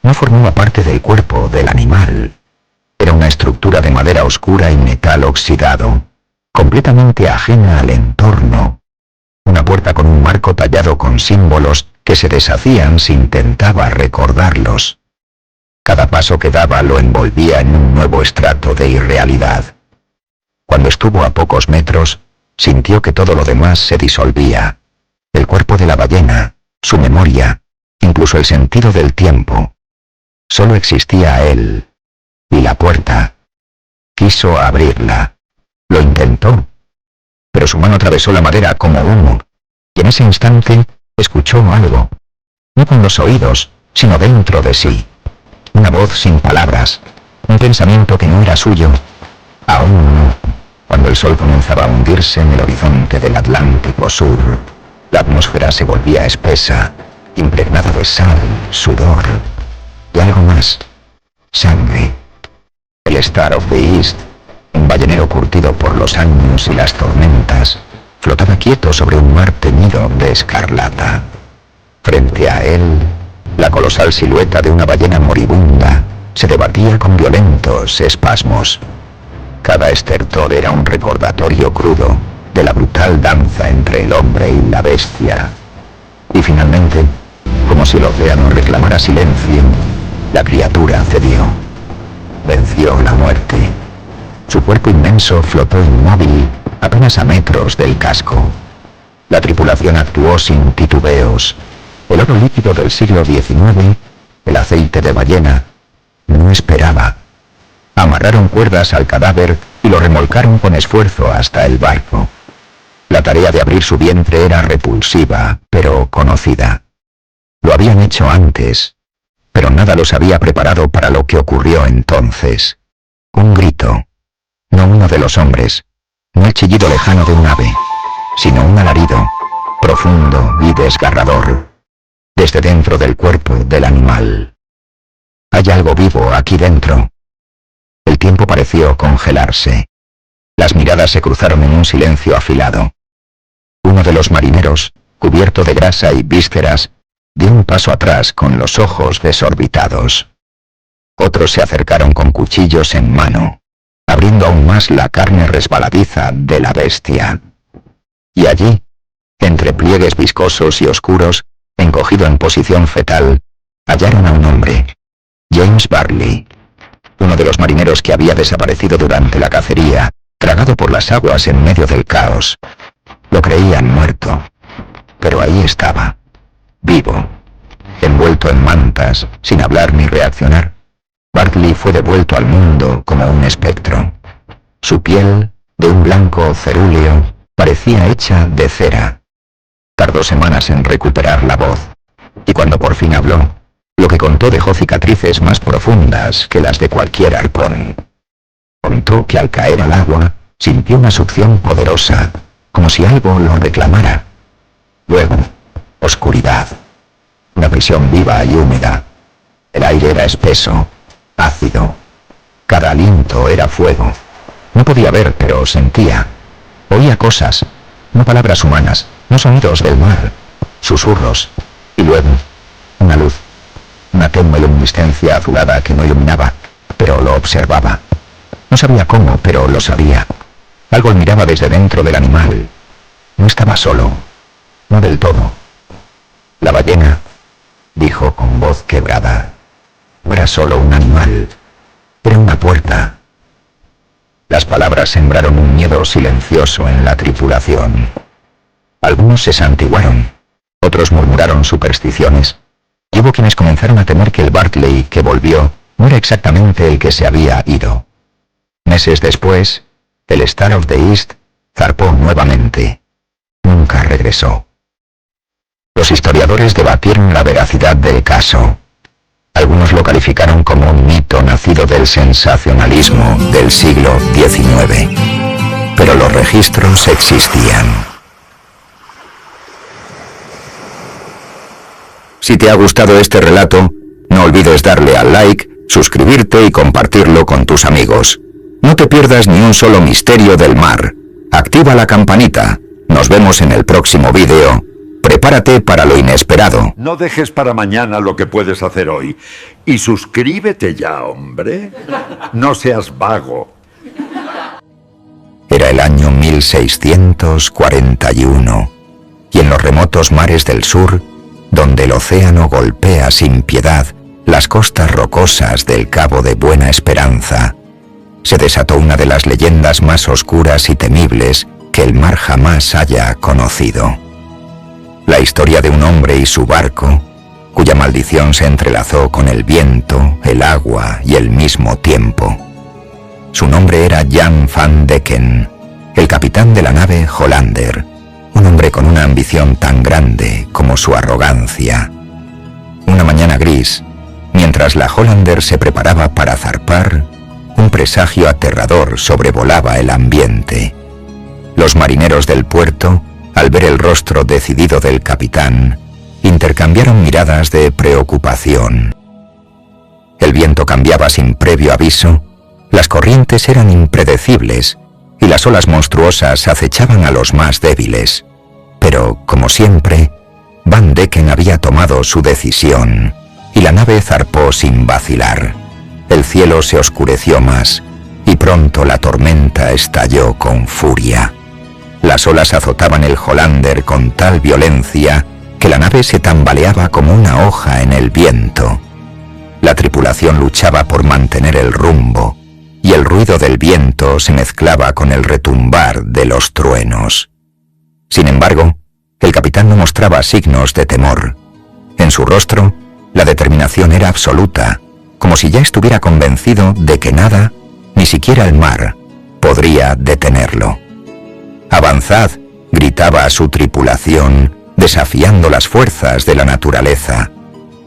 [SPEAKER 3] No formaba parte del cuerpo del animal. Era una estructura de madera oscura y metal oxidado, completamente ajena al entorno. Una puerta con un marco tallado con símbolos que se deshacían si intentaba recordarlos. Cada paso que daba lo envolvía en un nuevo estrato de irrealidad. Cuando estuvo a pocos metros, sintió que todo lo demás se disolvía. El cuerpo de la ballena, su memoria, incluso el sentido del tiempo. Solo existía él. Y la puerta. Quiso abrirla. Lo intentó. Pero su mano atravesó la madera como humo. Y en ese instante, escuchó algo. No con los oídos, sino dentro de sí. Una voz sin palabras. Un pensamiento que no era suyo. Aún no. Cuando el sol comenzaba a hundirse en el horizonte del Atlántico Sur, la atmósfera se volvía espesa, impregnada de sal, sudor y algo más. Sangre. El Star of the East, un ballenero curtido por los años y las tormentas, flotaba quieto sobre un mar teñido de escarlata. Frente a él, la colosal silueta de una ballena moribunda se debatía con violentos espasmos. Cada estertor era un recordatorio crudo de la brutal danza entre el hombre y la bestia. Y finalmente, como si el océano reclamara silencio, la criatura cedió. Venció la muerte. Su cuerpo inmenso flotó inmóvil, apenas a metros del casco. La tripulación actuó sin titubeos. El oro líquido del siglo XIX, el aceite de ballena, no esperaba. Amarraron cuerdas al cadáver y lo remolcaron con esfuerzo hasta el barco. La tarea de abrir su vientre era repulsiva, pero conocida. Lo habían hecho antes, pero nada los había preparado para lo que ocurrió entonces. Un grito, no uno de los hombres, no el chillido lejano de un ave, sino un alarido, profundo y desgarrador, desde dentro del cuerpo del animal. Hay algo vivo aquí dentro. El tiempo pareció congelarse. Las miradas se cruzaron en un silencio afilado. Uno de los marineros, cubierto de grasa y vísceras, dio un paso atrás con los ojos desorbitados. Otros se acercaron con cuchillos en mano, abriendo aún más la carne resbaladiza de la bestia. Y allí, entre pliegues viscosos y oscuros, encogido en posición fetal, hallaron a un hombre, James Barley, uno de los marineros que había desaparecido durante la cacería, tragado por las aguas en medio del caos. Lo creían muerto, pero ahí estaba, vivo, envuelto en mantas, sin hablar ni reaccionar. Barley fue devuelto al mundo como un espectro. Su piel, de un blanco cerúleo, Parecía hecha de cera. Tardó semanas en recuperar la voz, y cuando por fin habló, lo que contó dejó cicatrices más profundas que las de cualquier arpón. Contó que al caer al agua, sintió una succión poderosa, como si algo lo reclamara. Luego, oscuridad. Una prisión viva y húmeda. El aire era espeso, ácido. Cada aliento era fuego. No podía ver, pero sentía. Oía cosas, no palabras humanas, no sonidos del mar, susurros, y luego, una luz, una tenue luminiscencia azulada que no iluminaba, pero lo observaba. No sabía cómo, pero lo sabía. Algo lo miraba desde dentro del animal. No estaba solo, no del todo. La ballena, dijo con voz quebrada, no era solo un animal, era una puerta. Las palabras sembraron un miedo silencioso en la tripulación. Algunos se santiguaron, otros murmuraron supersticiones, y hubo quienes comenzaron a temer que el Barclay que volvió no era exactamente el que se había ido. Meses después, el Star of the East zarpó nuevamente. Nunca regresó. Los historiadores debatieron la veracidad del caso. Algunos lo calificaron como un mito nacido del sensacionalismo del siglo XIX. Pero los registros existían. Si te ha gustado este relato, no olvides darle al like, suscribirte y compartirlo con tus amigos. No te pierdas ni un solo misterio del mar. Activa la campanita. Nos vemos en el próximo vídeo. Prepárate para lo inesperado.
[SPEAKER 2] No dejes para mañana lo que puedes hacer hoy. Y suscríbete ya, hombre. No seas vago.
[SPEAKER 3] Era el año 1641, y en los remotos mares del sur, donde el océano golpea sin piedad las costas rocosas del Cabo de Buena Esperanza, se desató una de las leyendas más oscuras y temibles que el mar jamás haya conocido. La historia de un hombre y su barco, cuya maldición se entrelazó con el viento, el agua y el mismo tiempo. Su nombre era Jan van Decken, el capitán de la nave Hollander, un hombre con una ambición tan grande como su arrogancia. Una mañana gris, mientras la Hollander se preparaba para zarpar, un presagio aterrador sobrevolaba el ambiente. Los marineros del puerto, al ver el rostro decidido del capitán, intercambiaron miradas de preocupación. El viento cambiaba sin previo aviso, las corrientes eran impredecibles y las olas monstruosas acechaban a los más débiles. Pero, como siempre, Van Decken había tomado su decisión y la nave zarpó sin vacilar. El cielo se oscureció más y pronto la tormenta estalló con furia. Las olas azotaban el Hollander con tal violencia que la nave se tambaleaba como una hoja en el viento. La tripulación luchaba por mantener el rumbo, y el ruido del viento se mezclaba con el retumbar de los truenos. Sin embargo, el capitán no mostraba signos de temor. En su rostro, la determinación era absoluta, como si ya estuviera convencido de que nada, ni siquiera el mar, podría detenerlo. «Avanzad», gritaba a su tripulación, desafiando las fuerzas de la naturaleza.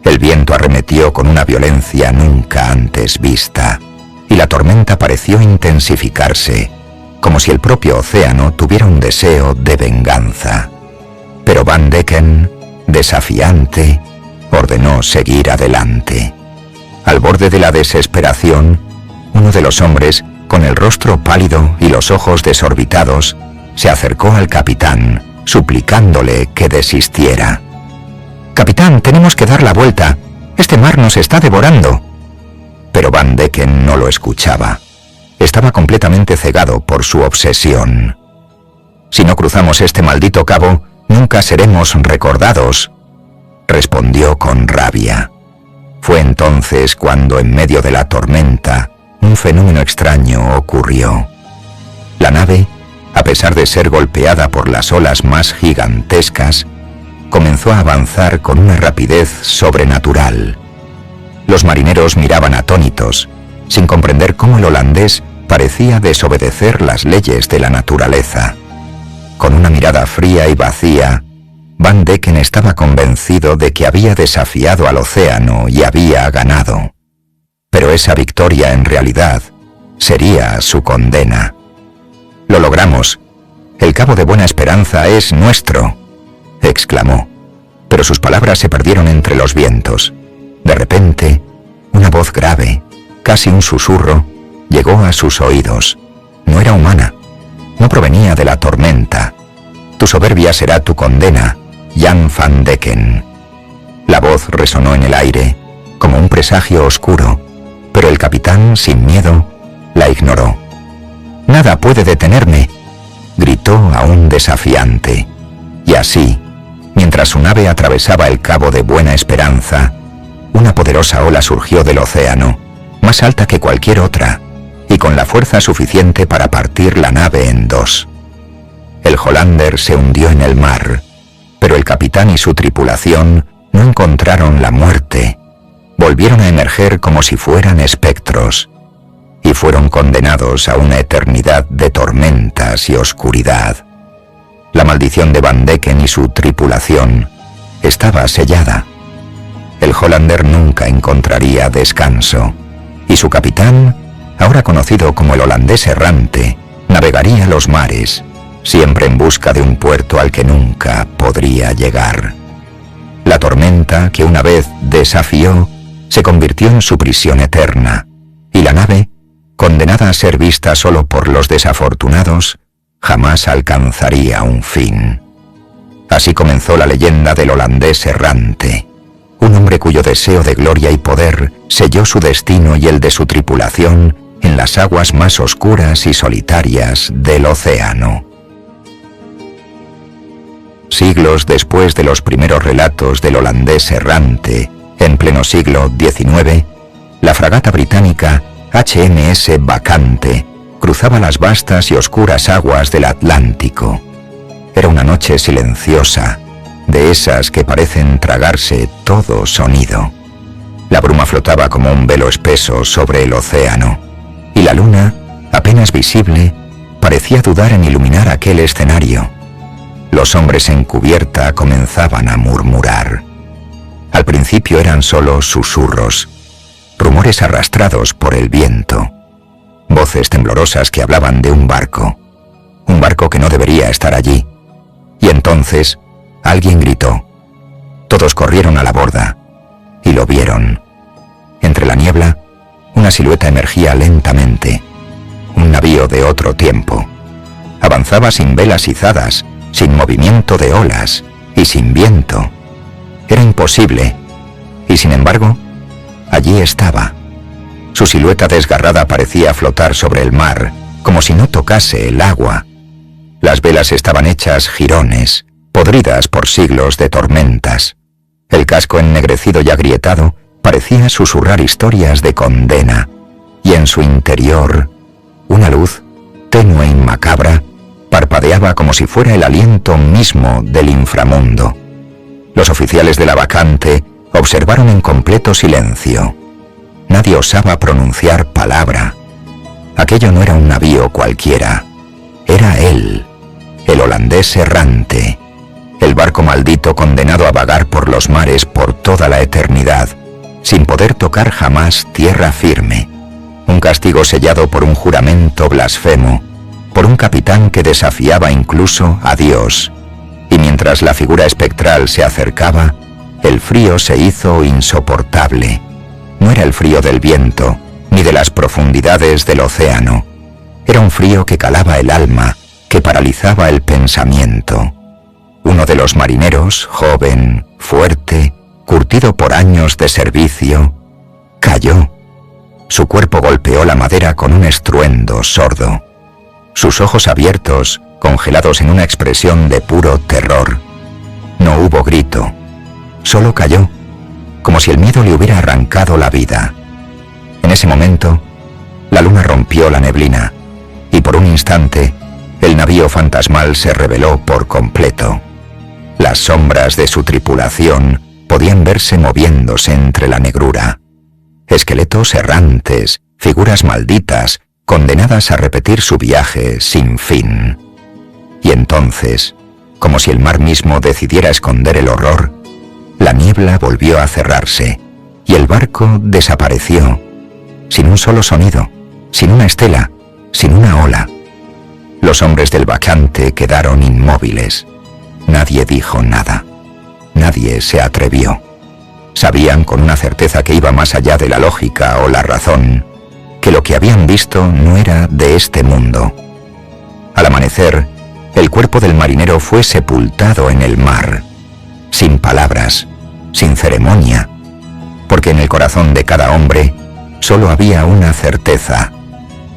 [SPEAKER 3] El viento arremetió con una violencia nunca antes vista, y la tormenta pareció intensificarse, como si el propio océano tuviera un deseo de venganza. Pero Van Decken, desafiante, ordenó seguir adelante. Al borde de la desesperación, uno de los hombres, con el rostro pálido y los ojos desorbitados, se acercó al capitán, suplicándole que desistiera. «Capitán, tenemos que dar la vuelta. Este mar nos está devorando». Pero Van Decken no lo escuchaba. Estaba completamente cegado por su obsesión. «Si no cruzamos este maldito cabo, nunca seremos recordados», respondió con rabia. Fue entonces cuando, en medio de la tormenta, un fenómeno extraño ocurrió. La nave, a pesar de ser golpeada por las olas más gigantescas, comenzó a avanzar con una rapidez sobrenatural. Los marineros miraban atónitos, sin comprender cómo el holandés parecía desobedecer las leyes de la naturaleza. Con una mirada fría y vacía, Van Decken estaba convencido de que había desafiado al océano y había ganado. Pero esa victoria en realidad sería su condena. «Lo logramos. El Cabo de Buena Esperanza es nuestro», exclamó. Pero sus palabras se perdieron entre los vientos. De repente, una voz grave, casi un susurro, llegó a sus oídos. No era humana. No provenía de la tormenta. «Tu soberbia será tu condena, Jan van Decken». La voz resonó en el aire, como un presagio oscuro, pero el capitán, sin miedo, la ignoró. «Nada puede detenerme», gritó aún desafiante. Y así, mientras su nave atravesaba el Cabo de Buena Esperanza, una poderosa ola surgió del océano, más alta que cualquier otra, y con la fuerza suficiente para partir la nave en dos. El Hollander se hundió en el mar, pero el capitán y su tripulación no encontraron la muerte. Volvieron a emerger como si fueran espectros, y fueron condenados a una eternidad de tormentas y oscuridad. La maldición de Van Decken y su tripulación estaba sellada. El Hollander nunca encontraría descanso, y su capitán, ahora conocido como el holandés errante, navegaría los mares, siempre en busca de un puerto al que nunca podría llegar. La tormenta que una vez desafió se convirtió en su prisión eterna, y la nave, condenada a ser vista solo por los desafortunados, jamás alcanzaría un fin. Así comenzó la leyenda del holandés errante, un hombre cuyo deseo de gloria y poder selló su destino y el de su tripulación en las aguas más oscuras y solitarias del océano. Siglos después de los primeros relatos del holandés errante, en pleno siglo XIX, la fragata británica HMS Vacante cruzaba las vastas y oscuras aguas del Atlántico. Era una noche silenciosa, de esas que parecen tragarse todo sonido. La bruma flotaba como un velo espeso sobre el océano, y la luna, apenas visible, parecía dudar en iluminar aquel escenario. Los hombres en cubierta comenzaban a murmurar. Al principio eran solo susurros, rumores arrastrados por el viento, voces temblorosas que hablaban de un barco que no debería estar allí. Y entonces alguien gritó. Todos corrieron a la borda y lo vieron. Entre la niebla, una silueta emergía lentamente, un navío de otro tiempo. Avanzaba sin velas izadas, sin movimiento de olas y sin viento. Era imposible, y sin embargo, allí estaba. Su silueta desgarrada parecía flotar sobre el mar, como si no tocase el agua. Las velas estaban hechas jirones, podridas por siglos de tormentas. El casco ennegrecido y agrietado parecía susurrar historias de condena, y en su interior, una luz, tenue y macabra, parpadeaba como si fuera el aliento mismo del inframundo. Los oficiales de la Vacante observaron en completo silencio. Nadie osaba pronunciar palabra. Aquello no era un navío cualquiera. Era él, el holandés errante, el barco maldito condenado a vagar por los mares por toda la eternidad, sin poder tocar jamás tierra firme. Un castigo sellado por un juramento blasfemo, por un capitán que desafiaba incluso a Dios. Y mientras la figura espectral se acercaba, el frío se hizo insoportable. No era el frío del viento, ni de las profundidades del océano. Era un frío que calaba el alma, que paralizaba el pensamiento. Uno de los marineros, joven, fuerte, curtido por años de servicio, cayó. Su cuerpo golpeó la madera con un estruendo sordo. Sus ojos abiertos, congelados en una expresión de puro terror. No hubo grito, solo cayó, como si el miedo le hubiera arrancado la vida. En ese momento, la luna rompió la neblina, y por un instante, el navío fantasmal se reveló por completo. Las sombras de su tripulación podían verse moviéndose entre la negrura. Esqueletos errantes, figuras malditas, condenadas a repetir su viaje sin fin. Y Y entonces, como si el mar mismo decidiera esconder el horror, la niebla volvió a cerrarse y el barco desapareció, sin un solo sonido, sin una estela, sin una ola. Los hombres del bacante quedaron inmóviles. Nadie dijo nada. Nadie se atrevió. Sabían con una certeza que iba más allá de la lógica o la razón, que lo que habían visto no era de este mundo. Al amanecer, el cuerpo del marinero fue sepultado en el mar, sin palabras, sin ceremonia, porque en el corazón de cada hombre solo había una certeza.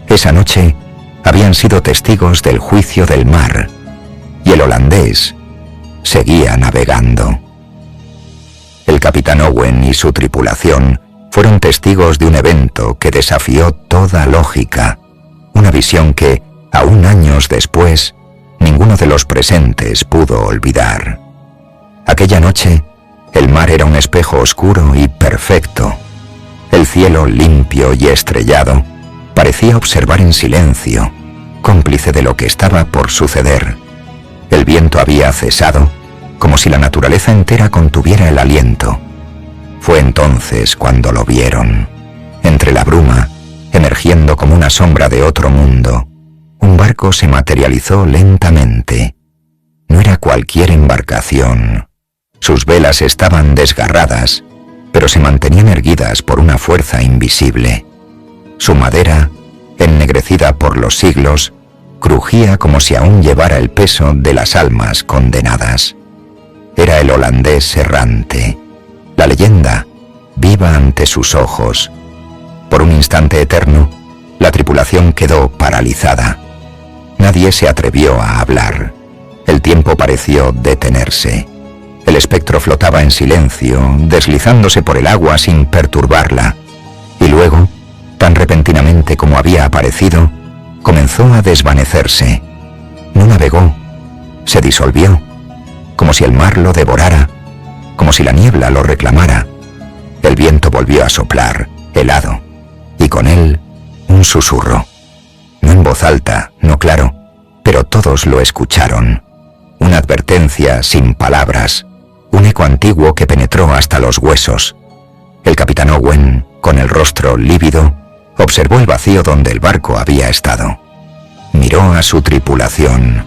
[SPEAKER 3] Esa noche habían sido testigos del juicio del mar, y el holandés seguía navegando. El capitán Owen y su tripulación fueron testigos de un evento que desafió toda lógica, una visión que, aún años después, ninguno de los presentes pudo olvidar. Aquella noche, el mar era un espejo oscuro y perfecto. El cielo limpio y estrellado parecía observar en silencio, cómplice de lo que estaba por suceder. El viento había cesado, como si la naturaleza entera contuviera el aliento. Fue entonces cuando lo vieron. Entre la bruma, emergiendo como una sombra de otro mundo, un barco se materializó lentamente. No era cualquier embarcación. Sus velas estaban desgarradas, pero se mantenían erguidas por una fuerza invisible. Su madera, ennegrecida por los siglos, crujía como si aún llevara el peso de las almas condenadas. Era el holandés errante, la leyenda viva ante sus ojos. Por un instante eterno, la tripulación quedó paralizada. Nadie se atrevió a hablar. El tiempo pareció detenerse. El espectro flotaba en silencio, deslizándose por el agua sin perturbarla. Y luego, tan repentinamente como había aparecido, comenzó a desvanecerse. No navegó, se disolvió, como si el mar lo devorara, como si la niebla lo reclamara. El viento volvió a soplar, helado, y con él un susurro. No en voz alta, no claro, pero todos lo escucharon. Una advertencia sin palabras, un eco antiguo que penetró hasta los huesos. El capitán Owen, con el rostro lívido, observó el vacío donde el barco había estado. Miró a su tripulación.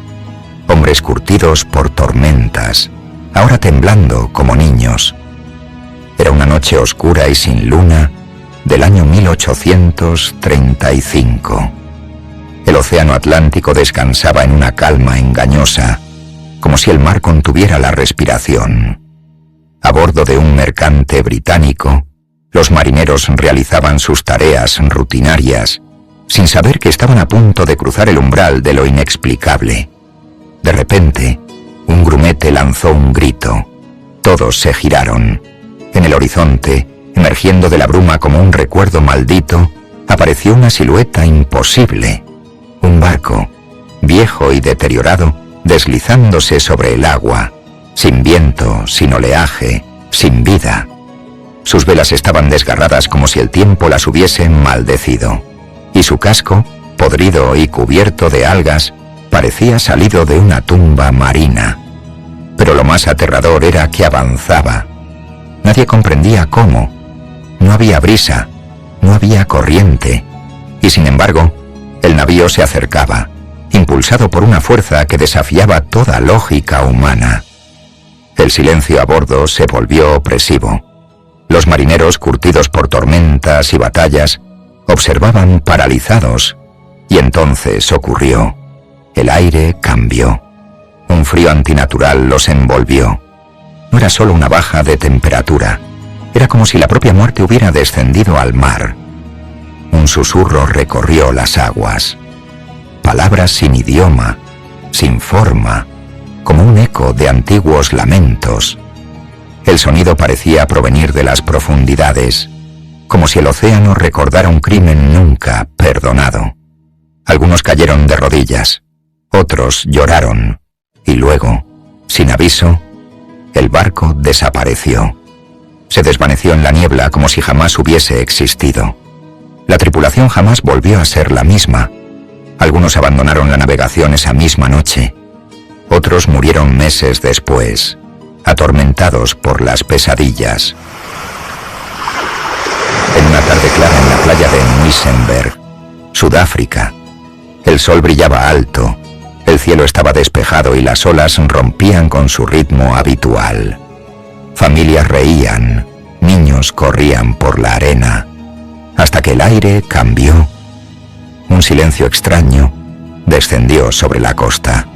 [SPEAKER 3] Hombres curtidos por tormentas, ahora temblando como niños. Era una noche oscura y sin luna del año 1835. El océano Atlántico descansaba en una calma engañosa, como si el mar contuviera la respiración. A bordo de un mercante británico, los marineros realizaban sus tareas rutinarias, sin saber que estaban a punto de cruzar el umbral de lo inexplicable. De repente, un grumete lanzó un grito. Todos se giraron. En el horizonte, emergiendo de la bruma como un recuerdo maldito, apareció una silueta imposible. Un barco, viejo y deteriorado, deslizándose sobre el agua, sin viento, sin oleaje, sin vida. Sus velas estaban desgarradas como si el tiempo las hubiese maldecido, y su casco, podrido y cubierto de algas, parecía salido de una tumba marina. Pero lo más aterrador era que avanzaba. Nadie comprendía cómo. No había brisa, no había corriente, y sin embargo, el navío se acercaba, impulsado por una fuerza que desafiaba toda lógica humana. El silencio a bordo se volvió opresivo. Los marineros, curtidos por tormentas y batallas, observaban paralizados, y entonces ocurrió. El aire cambió. Un frío antinatural los envolvió. No era solo una baja de temperatura, era como si la propia muerte hubiera descendido al mar. Un susurro recorrió las aguas. Palabras sin idioma, sin forma, como un eco de antiguos lamentos. El sonido parecía provenir de las profundidades, como si el océano recordara un crimen nunca perdonado. Algunos cayeron de rodillas, otros lloraron, y luego, sin aviso, el barco desapareció. Se desvaneció en la niebla como si jamás hubiese existido. La tripulación jamás volvió a ser la misma. Algunos abandonaron la navegación esa misma noche. Otros murieron meses después, atormentados por las pesadillas. En una tarde clara en la playa de Muizenberg, Sudáfrica, el sol brillaba alto, el cielo estaba despejado y las olas rompían con su ritmo habitual. Familias reían, niños corrían por la arena, hasta que el aire cambió. Un silencio extraño descendió sobre la costa.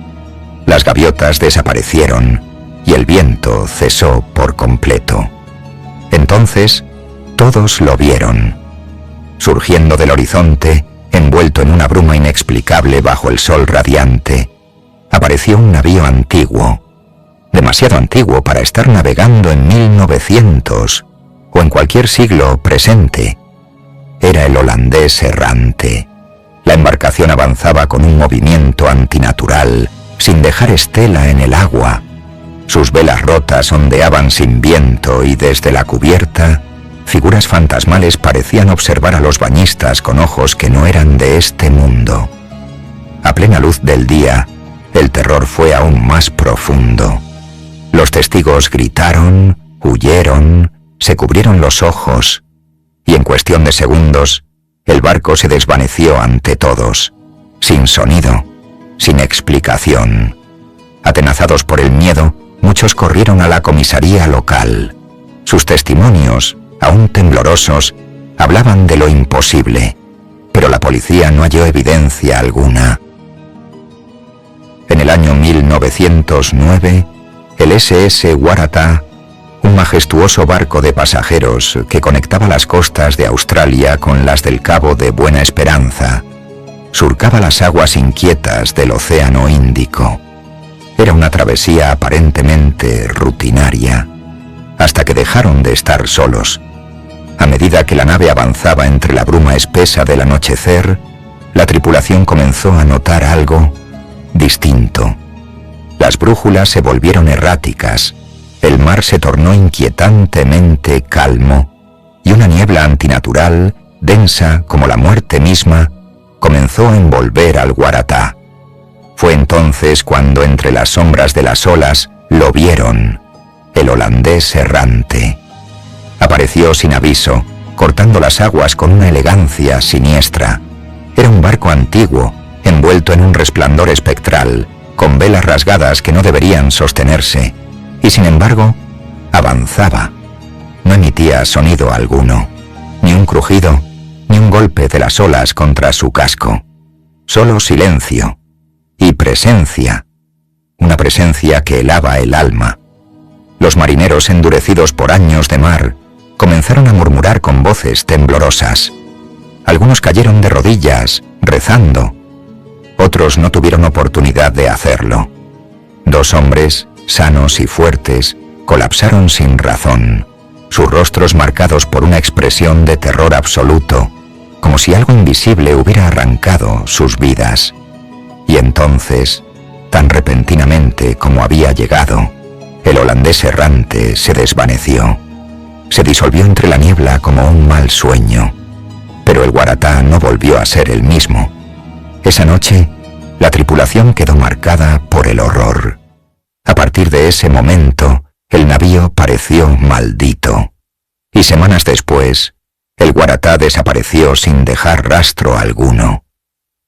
[SPEAKER 3] Las gaviotas desaparecieron y el viento cesó por completo. Entonces, todos lo vieron. Surgiendo del horizonte, envuelto en una bruma inexplicable bajo el sol radiante, apareció un navío antiguo, demasiado antiguo para estar navegando en 1900 o en cualquier siglo presente. Era el holandés errante. La embarcación avanzaba con un movimiento antinatural, sin dejar estela en el agua. Sus velas rotas ondeaban sin viento y desde la cubierta, figuras fantasmales parecían observar a los bañistas con ojos que no eran de este mundo. A plena luz del día, el terror fue aún más profundo. Los testigos gritaron, huyeron, se cubrieron los ojos, y en cuestión de segundos, el barco se desvaneció ante todos, sin sonido, sin explicación. Atenazados por el miedo, muchos corrieron a la comisaría local. Sus testimonios, aún temblorosos, hablaban de lo imposible, pero la policía no halló evidencia alguna. En el año 1909, el SS Waratah, un majestuoso barco de pasajeros que conectaba las costas de Australia con las del Cabo de Buena Esperanza, surcaba las aguas inquietas del Océano Índico. Era una travesía aparentemente rutinaria, hasta que dejaron de estar solos. A medida que la nave avanzaba entre la bruma espesa del anochecer, la tripulación comenzó a notar algo distinto. Las brújulas se volvieron erráticas, el mar se tornó inquietantemente calmo y una niebla antinatural, densa como la muerte misma, comenzó a envolver al Waratah. Fue entonces cuando entre las sombras de las olas lo vieron, el holandés errante. Apareció sin aviso, cortando las aguas con una elegancia siniestra. Era un barco antiguo, envuelto en un resplandor espectral, con velas rasgadas que no deberían sostenerse, y sin embargo, avanzaba. No emitía sonido alguno, ni un crujido, ni un golpe de las olas contra su casco. Solo silencio y presencia, una presencia que helaba el alma. Los marineros, endurecidos por años de mar, comenzaron a murmurar con voces temblorosas. Algunos cayeron de rodillas, rezando. Otros no tuvieron oportunidad de hacerlo. 2 hombres, sanos y fuertes, colapsaron sin razón, sus rostros marcados por una expresión de terror absoluto, como si algo invisible hubiera arrancado sus vidas. Y entonces, tan repentinamente como había llegado, el holandés errante se desvaneció. Se disolvió entre la niebla como un mal sueño. Pero el Waratah no volvió a ser el mismo. Esa noche, la tripulación quedó marcada por el horror. A partir de ese momento, el navío pareció maldito. Y semanas después, el Waratah desapareció sin dejar rastro alguno.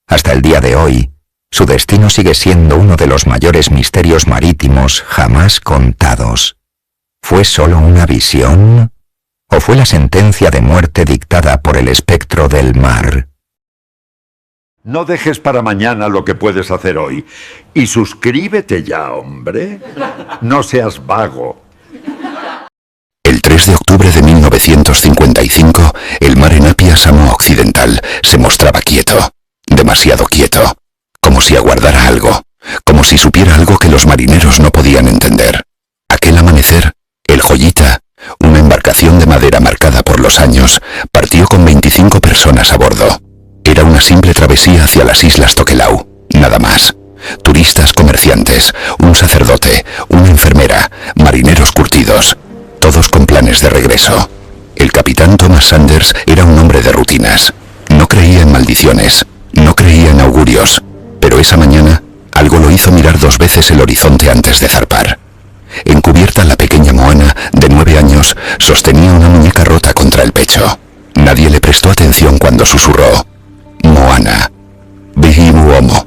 [SPEAKER 3] Hasta el día de hoy, su destino sigue siendo uno de los mayores misterios marítimos jamás contados. ¿Fue solo una visión? ¿O fue la sentencia de muerte dictada por el espectro del mar?
[SPEAKER 2] No dejes para mañana lo que puedes hacer hoy. Y suscríbete ya, hombre. No seas vago.
[SPEAKER 1] El 3 de octubre de 1955, el mar en Apia, Samoa Occidental, se mostraba quieto, demasiado quieto, como si aguardara algo, como si supiera algo que los marineros no podían entender. Aquel amanecer, el Joyita, una embarcación de madera marcada por los años, partió con 25 personas a bordo. Era una simple travesía hacia las islas Tokelau, nada más. Turistas, comerciantes, un sacerdote, una enfermera, marineros curtidos, todos con planes de regreso. El capitán Thomas Sanders era un hombre de rutinas. No creía en maldiciones, no creía en augurios, pero esa mañana algo lo hizo mirar 2 veces el horizonte antes de zarpar. Encubierta, la pequeña Moana, de 9 años, sostenía una muñeca rota contra el pecho. Nadie le prestó atención cuando susurró: «Moana, Bihimu Homo.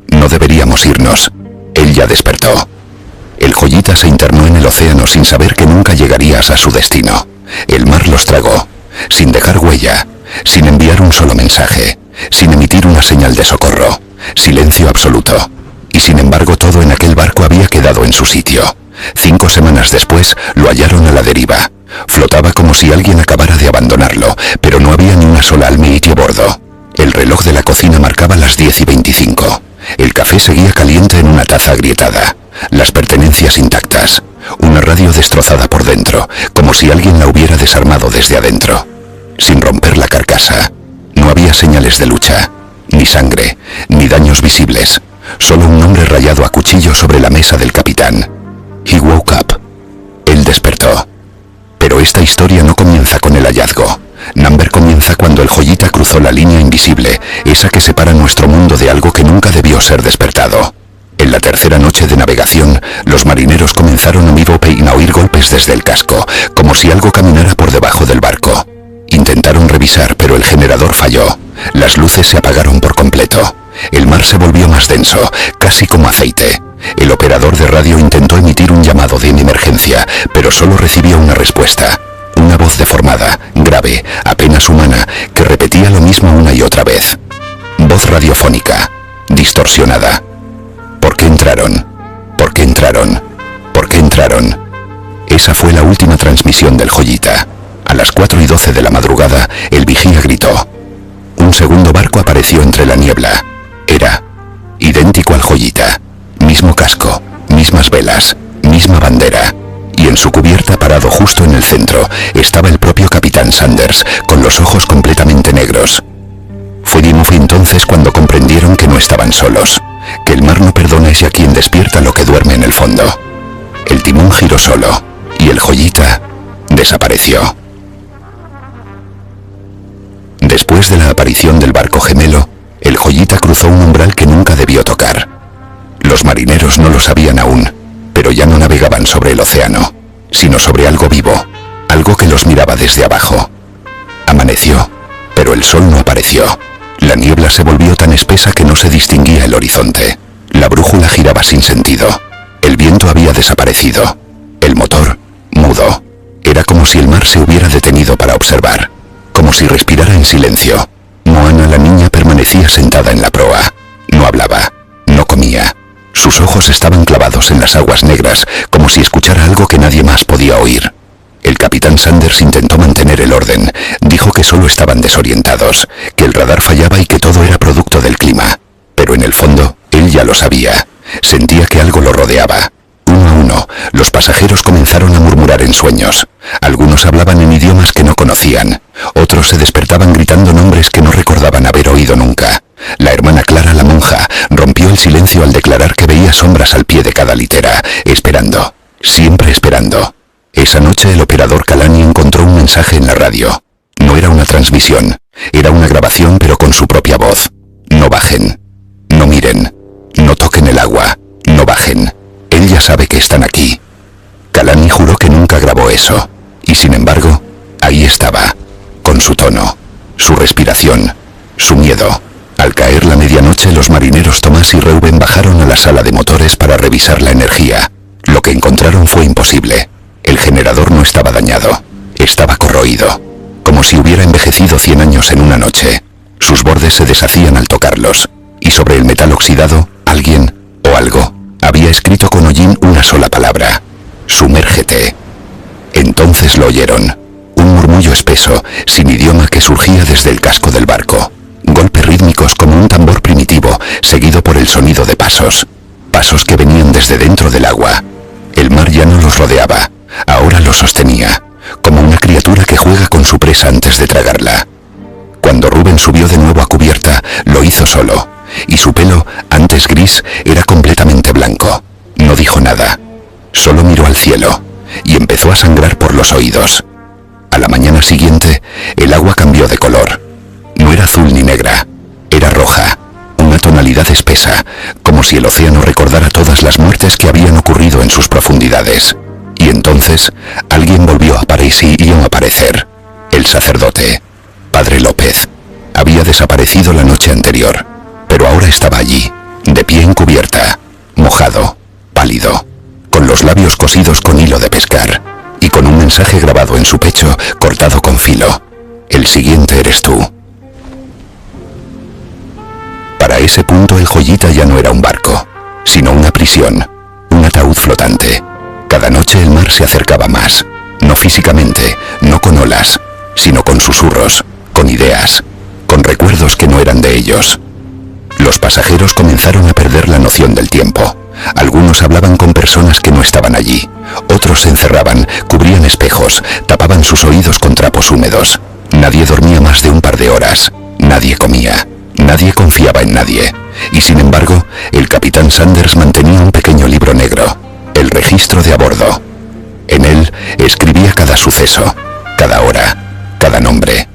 [SPEAKER 1] No deberíamos irnos». Él ya despertó. El joyita se internó en el océano sin saber que nunca llegarías a su destino. El mar los tragó, sin dejar huella, sin enviar un solo mensaje, sin emitir una señal de socorro. Silencio absoluto. Y sin embargo todo en aquel barco había quedado en su sitio. 5 semanas después lo hallaron a la deriva. Flotaba como si alguien acabara de abandonarlo, pero no había ni una sola almeitie a bordo. El reloj de la cocina marcaba las 10:25. El café seguía caliente en una taza agrietada. Las pertenencias intactas. Una radio destrozada por dentro, como si alguien la hubiera desarmado desde adentro. Sin romper la carcasa. No había señales de lucha, ni sangre, ni daños visibles. Solo un nombre rayado a cuchillo sobre la mesa del capitán. He woke up. Él despertó. Pero esta historia no comienza con el hallazgo. Number comienza cuando el joyita cruzó la línea invisible, esa que separa nuestro mundo de algo que nunca debió ser despertado. En la tercera noche de navegación, los marineros comenzaron a oír golpes desde el casco, como si algo caminara por debajo del barco. Intentaron revisar, pero el generador falló. Las luces se apagaron por completo. El mar se volvió más denso, casi como aceite. El operador de radio intentó emitir un llamado de emergencia, pero solo recibió una respuesta. Una voz deformada, grave, apenas humana, que repetía lo mismo una y otra vez. Voz radiofónica, distorsionada. ¿Por qué entraron? ¿Por qué entraron? ¿Por qué entraron? Esa fue la última transmisión del joyita. A las 4:12 de la madrugada, el vigía gritó. Un segundo barco apareció entre la niebla. Era idéntico al joyita. Mismo casco, mismas velas, misma bandera. Y en su cubierta, parado justo en el centro, estaba el propio capitán Sanders, con los ojos completamente negros. Fue entonces cuando comprendieron que no estaban solos, que el mar no perdona es a quien despierta lo que duerme en el fondo. El timón giró solo, y el joyita desapareció. Después de la aparición del barco gemelo, el joyita cruzó un umbral que nunca debió tocar. Los marineros no lo sabían aún, pero ya no navegaban sobre el océano, sino sobre algo vivo, algo que los miraba desde abajo. Amaneció, pero el sol no apareció. La niebla se volvió tan espesa que no se distinguía el horizonte. La brújula giraba sin sentido. El viento había desaparecido. El motor, mudo. Era como si el mar se hubiera detenido para observar, como si respirara en silencio. Moana, la niña, permanecía sentada en la proa. No hablaba, no comía. Sus ojos estaban clavados en las aguas negras, como si escuchara algo que nadie más podía oír. El capitán Sanders intentó mantener el orden. Dijo que solo estaban desorientados, que el radar fallaba y que todo era producto del clima. Pero en el fondo, él ya lo sabía. Sentía que algo lo rodeaba. Uno a uno, los pasajeros comenzaron a murmurar en sueños. Algunos hablaban en idiomas que no conocían. Otros se despertaban gritando nombres que no recordaban haber oído nunca. La hermana Clara, la monja, rompió el silencio al declarar que veía sombras al pie de cada litera, esperando, siempre esperando. Esa noche el operador Kalani encontró un mensaje en la radio. No era una transmisión, era una grabación, pero con su propia voz. No bajen, no miren, no toquen el agua, no bajen. Él ya sabe que están aquí. Kalani juró que nunca grabó eso, y sin embargo, ahí estaba, con su tono, su respiración, su miedo. Al caer la medianoche, los marineros Tomás y Reuben bajaron a la sala de motores para revisar la energía. Lo que encontraron fue imposible. El generador no estaba dañado, estaba corroído, como si hubiera envejecido 100 años en una noche. Sus bordes se deshacían al tocarlos, y sobre el metal oxidado, alguien, o algo, había escrito con hollín una sola palabra: sumérgete. Entonces lo oyeron, un murmullo espeso, sin idioma, que surgía desde el casco del barco. Golpes rítmicos como un tambor primitivo, seguido por el sonido de pasos. Pasos que venían desde dentro del agua. El mar ya no los rodeaba, ahora los sostenía, como una criatura que juega con su presa antes de tragarla. Cuando Reuben subió de nuevo a cubierta, lo hizo solo, y su pelo, antes gris, era completamente blanco. No dijo nada, solo miró al cielo, y empezó a sangrar por los oídos. A la mañana siguiente, el agua cambió de color. No era azul ni negra, era roja, una tonalidad tonalidad espesa, como si el océano recordara todas las muertes que habían ocurrido en sus profundidades. Y entonces, alguien volvió a aparecer. El sacerdote, Padre López. Había desaparecido la noche anterior, pero ahora estaba allí, de pie en cubierta, mojado, pálido, con los labios cosidos con hilo de pescar, y con un mensaje grabado en su pecho, cortado con filo. El siguiente eres tú. Para ese punto el Joyita ya no era un barco, sino una prisión, un ataúd flotante. Cada noche el mar se acercaba más, no físicamente, no con olas, sino con susurros, con ideas, con recuerdos que no eran de ellos. Los pasajeros comenzaron a perder la noción del tiempo. Algunos hablaban con personas que no estaban allí, otros se encerraban, cubrían espejos, tapaban sus oídos con trapos húmedos. Nadie dormía más de un par de horas, nadie comía, nadie confiaba en nadie. Y sin embargo, el capitán Sanders mantenía un pequeño libro negro, el registro de a bordo. En él escribía cada suceso, cada hora, cada nombre.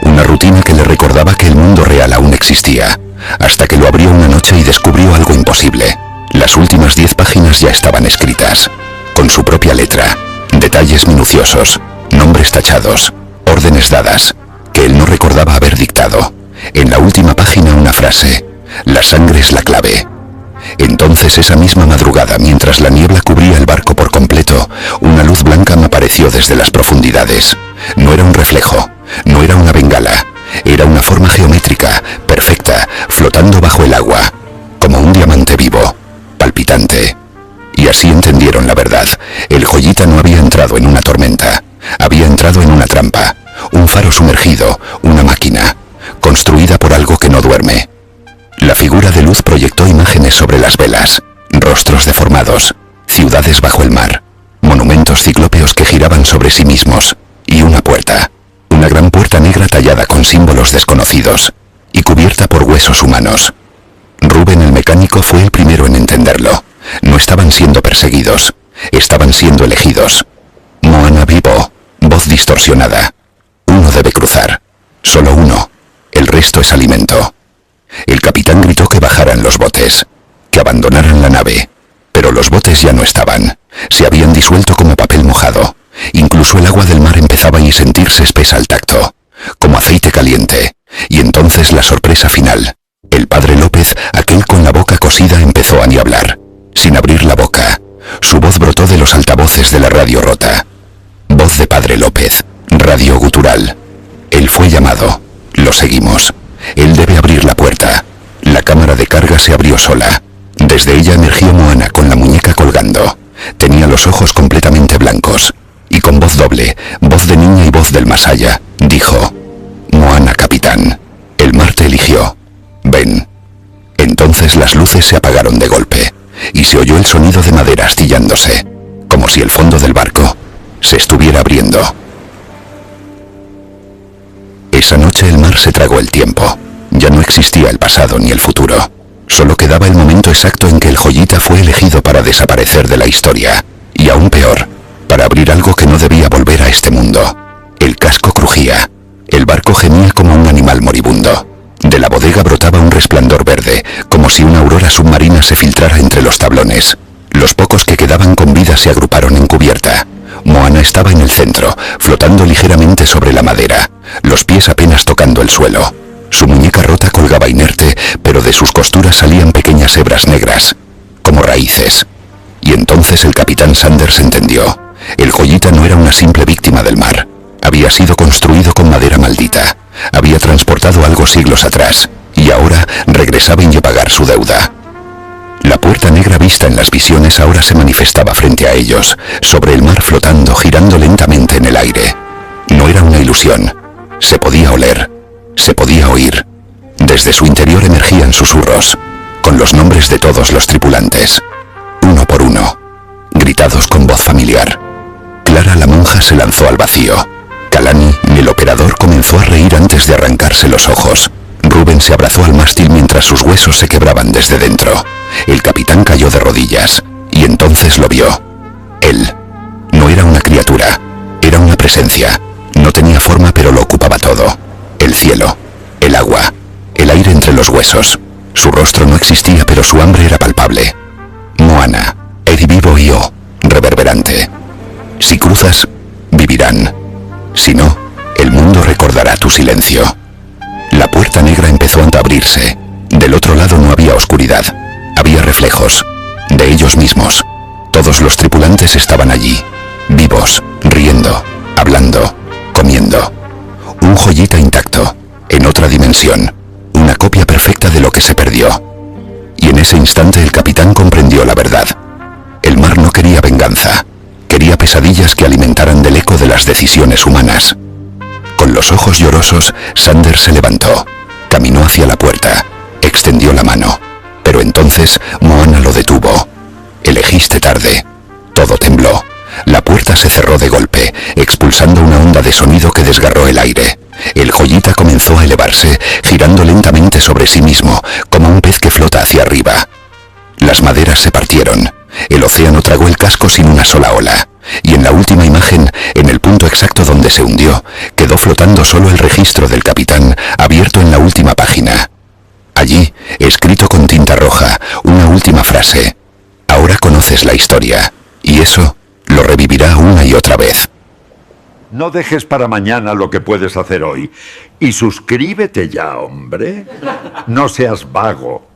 [SPEAKER 1] Una rutina que le recordaba que el mundo real aún existía, hasta que lo abrió una noche y descubrió algo imposible. Las últimas 10 páginas ya estaban escritas, con su propia letra, detalles minuciosos, nombres tachados, órdenes dadas, que él no recordaba haber dictado. En la última página una frase: la sangre es la clave. Entonces esa misma madrugada, mientras la niebla cubría el barco por completo, una luz blanca me apareció desde las profundidades. No era un reflejo, no era una bengala, era una forma geométrica, perfecta, flotando bajo el agua, como un diamante vivo, palpitante. Y así entendieron la verdad. El Joyita no había entrado en una tormenta, había entrado en una trampa, un faro sumergido, una máquina, construida por algo que no duerme. La figura de luz proyectó imágenes sobre las velas, rostros deformados, ciudades bajo el mar, monumentos ciclópeos que giraban sobre sí mismos, y una puerta, una gran puerta negra tallada con símbolos desconocidos, y cubierta por huesos humanos. Rubén el mecánico fue el primero en entenderlo. No estaban siendo perseguidos, estaban siendo elegidos. Moana vivo, voz distorsionada. Uno debe cruzar, solo uno, el resto es alimento. El capitán gritó que bajaran los botes, que abandonaran la nave, pero los botes ya no estaban, se habían disuelto como papel mojado. Incluso el agua del mar empezaba a sentirse espesa al tacto, como aceite caliente, y entonces la sorpresa final. El Padre López, aquel con la boca cosida, empezó a nieblar, sin abrir la boca. Su voz brotó de los altavoces de la radio rota. Voz de Padre López, radio gutural. Él fue llamado, lo seguimos. Él debe abrir la puerta. La cámara de carga se abrió sola. Desde ella emergió Moana con la muñeca colgando. Tenía los ojos completamente blancos. Y con voz doble, voz de niña y voz del más allá, dijo: Moana, capitán, el mar te eligió. Ven. Entonces las luces se apagaron de golpe, y se oyó el sonido de madera astillándose, como si el fondo del barco se estuviera abriendo. Esa noche el mar se tragó el tiempo. Ya no existía el pasado ni el futuro. Solo quedaba el momento exacto en que el Joyita fue elegido para desaparecer de la historia. Y aún peor, para abrir algo que no debía volver a este mundo. El casco crujía. El barco gemía como un animal moribundo. De la bodega brotaba un resplandor verde, como si una aurora submarina se filtrara entre los tablones. Los pocos que quedaban con vida se agruparon en cubierta. Moana estaba en el centro, flotando ligeramente sobre la madera, los pies apenas tocando el suelo. Su muñeca rota colgaba inerte, pero de sus costuras salían pequeñas hebras negras, como raíces. Y entonces el capitán Sanders entendió. El Joyita no era una simple víctima del mar. Había sido construido con madera maldita. Había transportado algo siglos atrás, y ahora regresaba a pagar su deuda. La puerta negra vista en las visiones ahora se manifestaba frente a ellos, sobre el mar flotando, girando lentamente en el aire. No era una ilusión. Se podía oler, se podía oír. Desde su interior emergían susurros, con los nombres de todos los tripulantes, uno por uno, gritados con voz familiar. Clara la monja se lanzó al vacío. Kalani, el operador, comenzó a reír antes de arrancarse los ojos. Rubén se abrazó al mástil mientras sus huesos se quebraban desde dentro. El capitán cayó de rodillas, y entonces lo vio. Él no era una criatura, era una presencia. No tenía forma, pero lo ocupaba todo. El cielo, el agua, el aire entre los huesos, Su rostro no existía, pero su hambre era palpable. Moana, Eddie vivo y O, reverberante. Si cruzas, vivirán. Si no, el mundo recordará tu silencio. La puerta negra empezó a abrirse. Del otro lado no había oscuridad. Había reflejos. De ellos mismos. Todos los tripulantes estaban allí. Vivos, riendo, hablando, comiendo. Un joyita intacto, en otra dimensión. Una copia perfecta de lo que se perdió. Y en ese instante el capitán comprendió la verdad. El mar no quería venganza. Quería pesadillas que alimentaran del eco de las decisiones humanas. Con los ojos llorosos, Sanders se levantó. Caminó hacia la puerta. Extendió la mano. Pero entonces Moana lo detuvo. Elegiste tarde. Todo tembló. La puerta se cerró de golpe, expulsando una onda de sonido que desgarró el aire. El joyita comenzó a elevarse, girando lentamente sobre sí mismo, como un pez que flota hacia arriba. Las maderas se partieron. El océano tragó el casco sin una sola ola. Y en la última imagen, en el punto exacto donde se hundió, quedó flotando solo el registro del capitán, abierto en la última página. Allí, escrito con tinta roja, una última frase. Ahora conoces la historia, y eso lo revivirá una y otra vez.
[SPEAKER 2] No dejes para mañana lo que puedes hacer hoy. Y suscríbete ya, hombre. No seas vago.